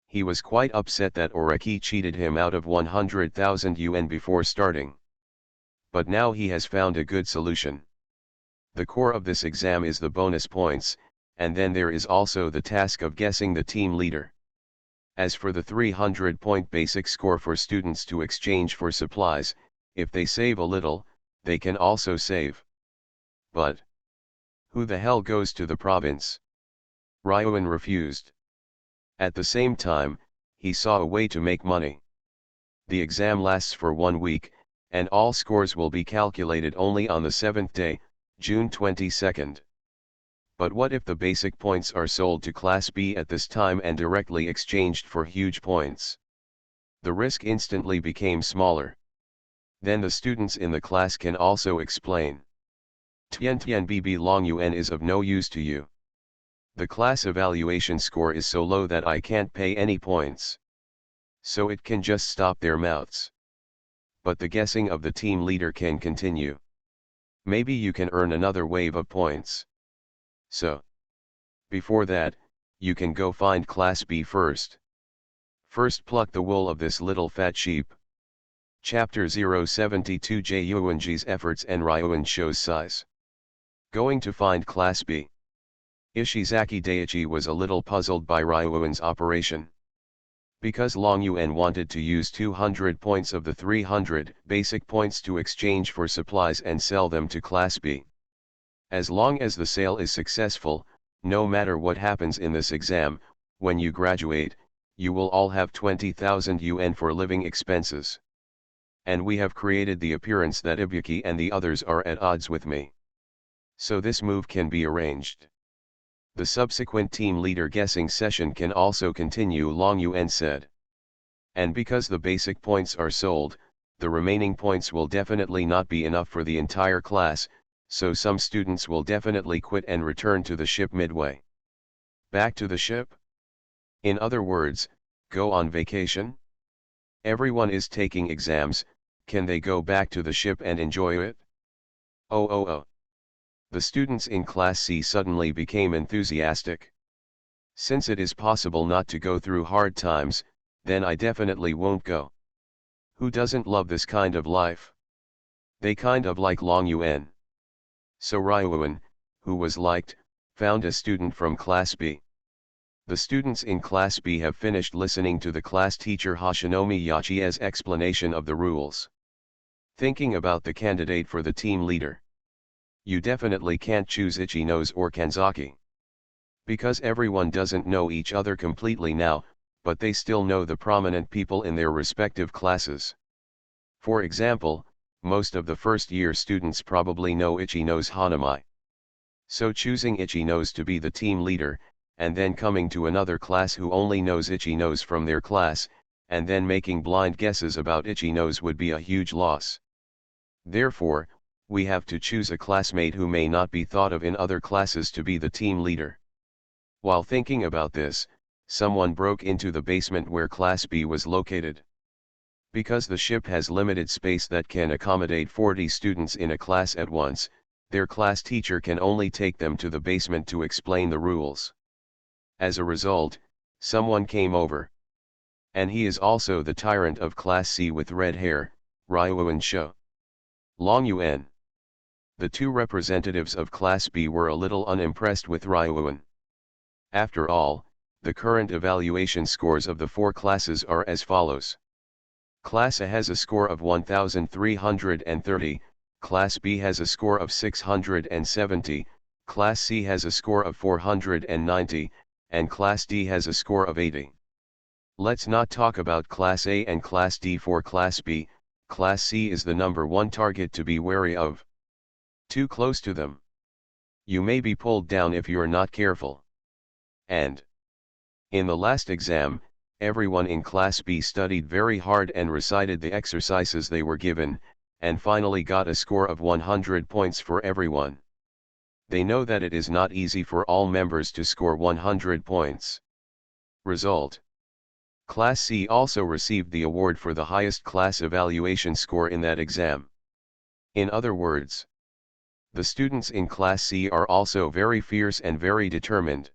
He was quite upset that Oreki cheated him out of 100,000 yuan before starting. But now he has found a good solution. The core of this exam is the bonus points, and then there is also the task of guessing the team leader. As for the 300-point basic score for students to exchange for supplies, if they save a little, they can also save. But who the hell goes to the province? Ryuan refused. At the same time, he saw a way to make money. The exam lasts for 1 week, and all scores will be calculated only on the 7th day, June 22nd. But what if the basic points are sold to Class B at this time and directly exchanged for huge points? The risk instantly became smaller. Then the students in the class can also explain. Tian BB long yuan is of no use to you. The class evaluation score is so low that I can't pay any points. So it can just stop their mouths. But the guessing of the team leader can continue. Maybe you can earn another wave of points. So, before that, you can go find Class B first. First pluck the wool of this little fat sheep. Chapter 072 Yuanji's efforts and Ryuan shows size. Going to find Class B. Ishizaki Daiichi was a little puzzled by Ryuan's operation. Because Long Yuan wanted to use 200 points of the 300 basic points to exchange for supplies and sell them to Class B. As long as the sale is successful, no matter what happens in this exam, when you graduate, you will all have 20,000 yuan for living expenses. And we have created the appearance that Ibuki and the others are at odds with me. So this move can be arranged. The subsequent team leader guessing session can also continue, Long Yuan said. And because the basic points are sold, the remaining points will definitely not be enough for the entire class, so some students will definitely quit and return to the ship midway. Back to the ship? In other words, go on vacation? Everyone is taking exams, can they go back to the ship and enjoy it? Oh. The students in Class C suddenly became enthusiastic. Since it is possible not to go through hard times, then I definitely won't go. Who doesn't love this kind of life? They kind of like Long Yuan. So Ryuan, who was liked, found a student from Class B. The students in Class B have finished listening to the class teacher Hoshinomi Yachi's explanation of the rules. Thinking about the candidate for the team leader. You definitely can't choose Ichinose or Kanzaki. Because everyone doesn't know each other completely now, but they still know the prominent people in their respective classes. For example, most of the first-year students probably know Ichinose Hanamai. So choosing Ichinose to be the team leader, and then coming to another class who only knows Ichinose from their class, and then making blind guesses about Ichinose would be a huge loss. Therefore, we have to choose a classmate who may not be thought of in other classes to be the team leader. While thinking about this, someone broke into the basement where Class B was located. Because the ship has limited space that can accommodate 40 students in a class at once, their class teacher can only take them to the basement to explain the rules. As a result, someone came over. And he is also the tyrant of Class C with red hair, Ryuan Sho. Long Yuan. The two representatives of Class B were a little unimpressed with Ryuan. After all, the current evaluation scores of the four classes are as follows. Class A has a score of 1,330, Class B has a score of 670, Class C has a score of 490, and Class D has a score of 80. Let's not talk about Class A and Class D. For Class B, Class C is the number one target to be wary of. Too close to them. You may be pulled down if you're not careful. And in the last exam, everyone in Class B studied very hard and recited the exercises they were given, and finally got a score of 100 points for everyone. They know that it is not easy for all members to score 100 points. Result. Class C also received the award for the highest class evaluation score in that exam. In other words, the students in Class C are also very fierce and very determined.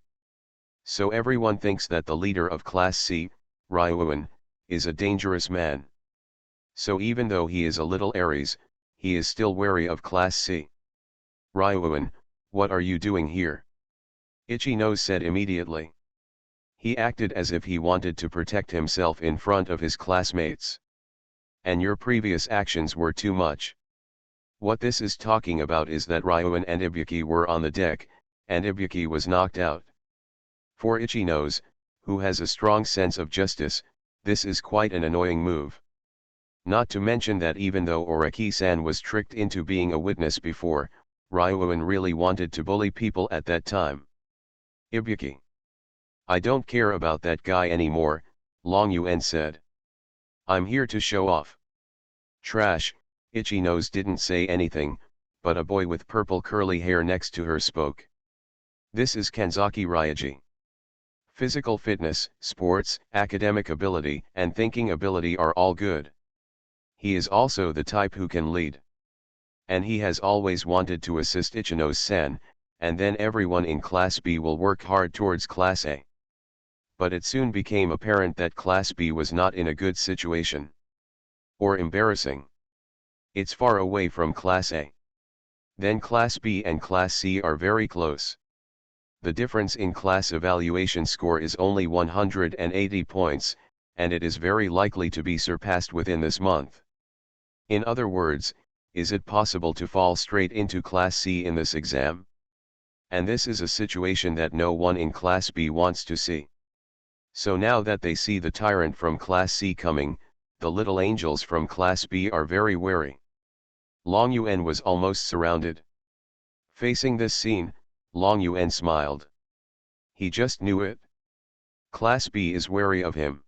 So everyone thinks that the leader of Class C, Ryuan, is a dangerous man. So even though he is a little Aries, he is still wary of Class C. Ryuan, what are you doing here? Ichinose said immediately. He acted as if he wanted to protect himself in front of his classmates. And your previous actions were too much. What this is talking about is that Ryuan and Ibuki were on the deck, and Ibuki was knocked out. For Ichinose, who has a strong sense of justice, this is quite an annoying move. Not to mention that even though Oreki-san was tricked into being a witness before, Ryuan really wanted to bully people at that time. Ibuki. I don't care about that guy anymore, Long Yuan said. I'm here to show off. Trash, Itchy Nose didn't say anything, but a boy with purple curly hair next to her spoke. This is Kanzaki Ryaji. Physical fitness, sports, academic ability, and thinking ability are all good. He is also the type who can lead. And he has always wanted to assist Ichino-san, and then everyone in Class B will work hard towards Class A. But it soon became apparent that Class B was not in a good situation. Or embarrassing. It's far away from Class A. Then Class B and Class C are very close. The difference in class evaluation score is only 180 points, and it is very likely to be surpassed within this month. In other words, is it possible to fall straight into Class C in this exam? And this is a situation that no one in Class B wants to see. So now that they see the tyrant from Class C coming, the little angels from Class B are very wary. Long Yuan was almost surrounded. Facing this scene, Long Yuan smiled. He just knew it. Class B is wary of him.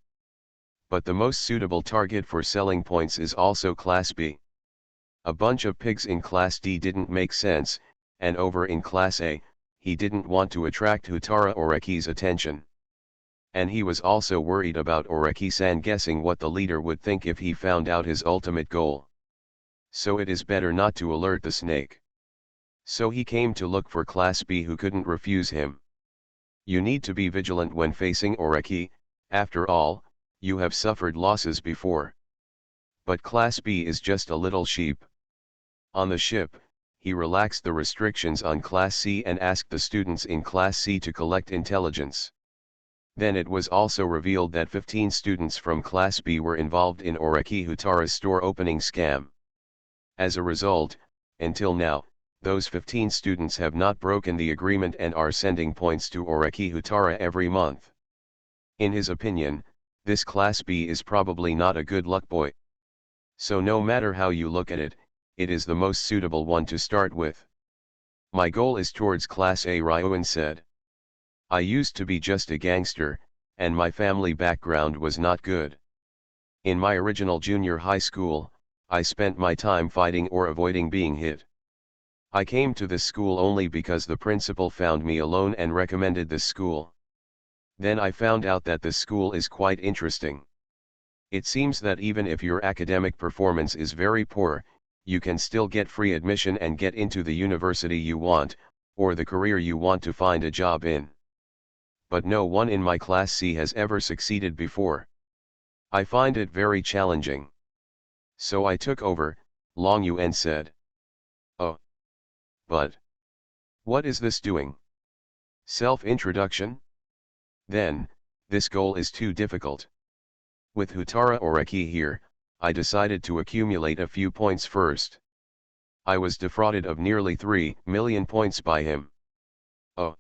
But the most suitable target for selling points is also Class B. A bunch of pigs in Class D didn't make sense, and over in Class A, he didn't want to attract Houtarou Oreki's attention. And he was also worried about Oreki-san guessing what the leader would think if he found out his ultimate goal. So it is better not to alert the snake. So he came to look for Class B who couldn't refuse him. You need to be vigilant when facing Oreki, after all, you have suffered losses before. But Class B is just a little sheep. On the ship, he relaxed the restrictions on Class C and asked the students in Class C to collect intelligence. Then it was also revealed that 15 students from Class B were involved in Oreki Houtarou's store opening scam. As a result, until now, those 15 students have not broken the agreement and are sending points to Oreki Houtarou every month. In his opinion, this Class B is probably not a good luck boy. So no matter how you look at it, it is the most suitable one to start with. My goal is towards Class A, Ryuan said. I used to be just a gangster, and my family background was not good. In my original junior high school, I spent my time fighting or avoiding being hit. I came to this school only because the principal found me alone and recommended this school. Then I found out that this school is quite interesting. It seems that even if your academic performance is very poor, you can still get free admission and get into the university you want, or the career you want to find a job in. But no one in my Class C has ever succeeded before. I find it very challenging. So I took over, Long Yuan said. Oh. But what is this doing? Self-introduction? Then, this goal is too difficult. With Houtarou Oreki here, I decided to accumulate a few points first. I was defrauded of nearly 3 million points by him. Oh.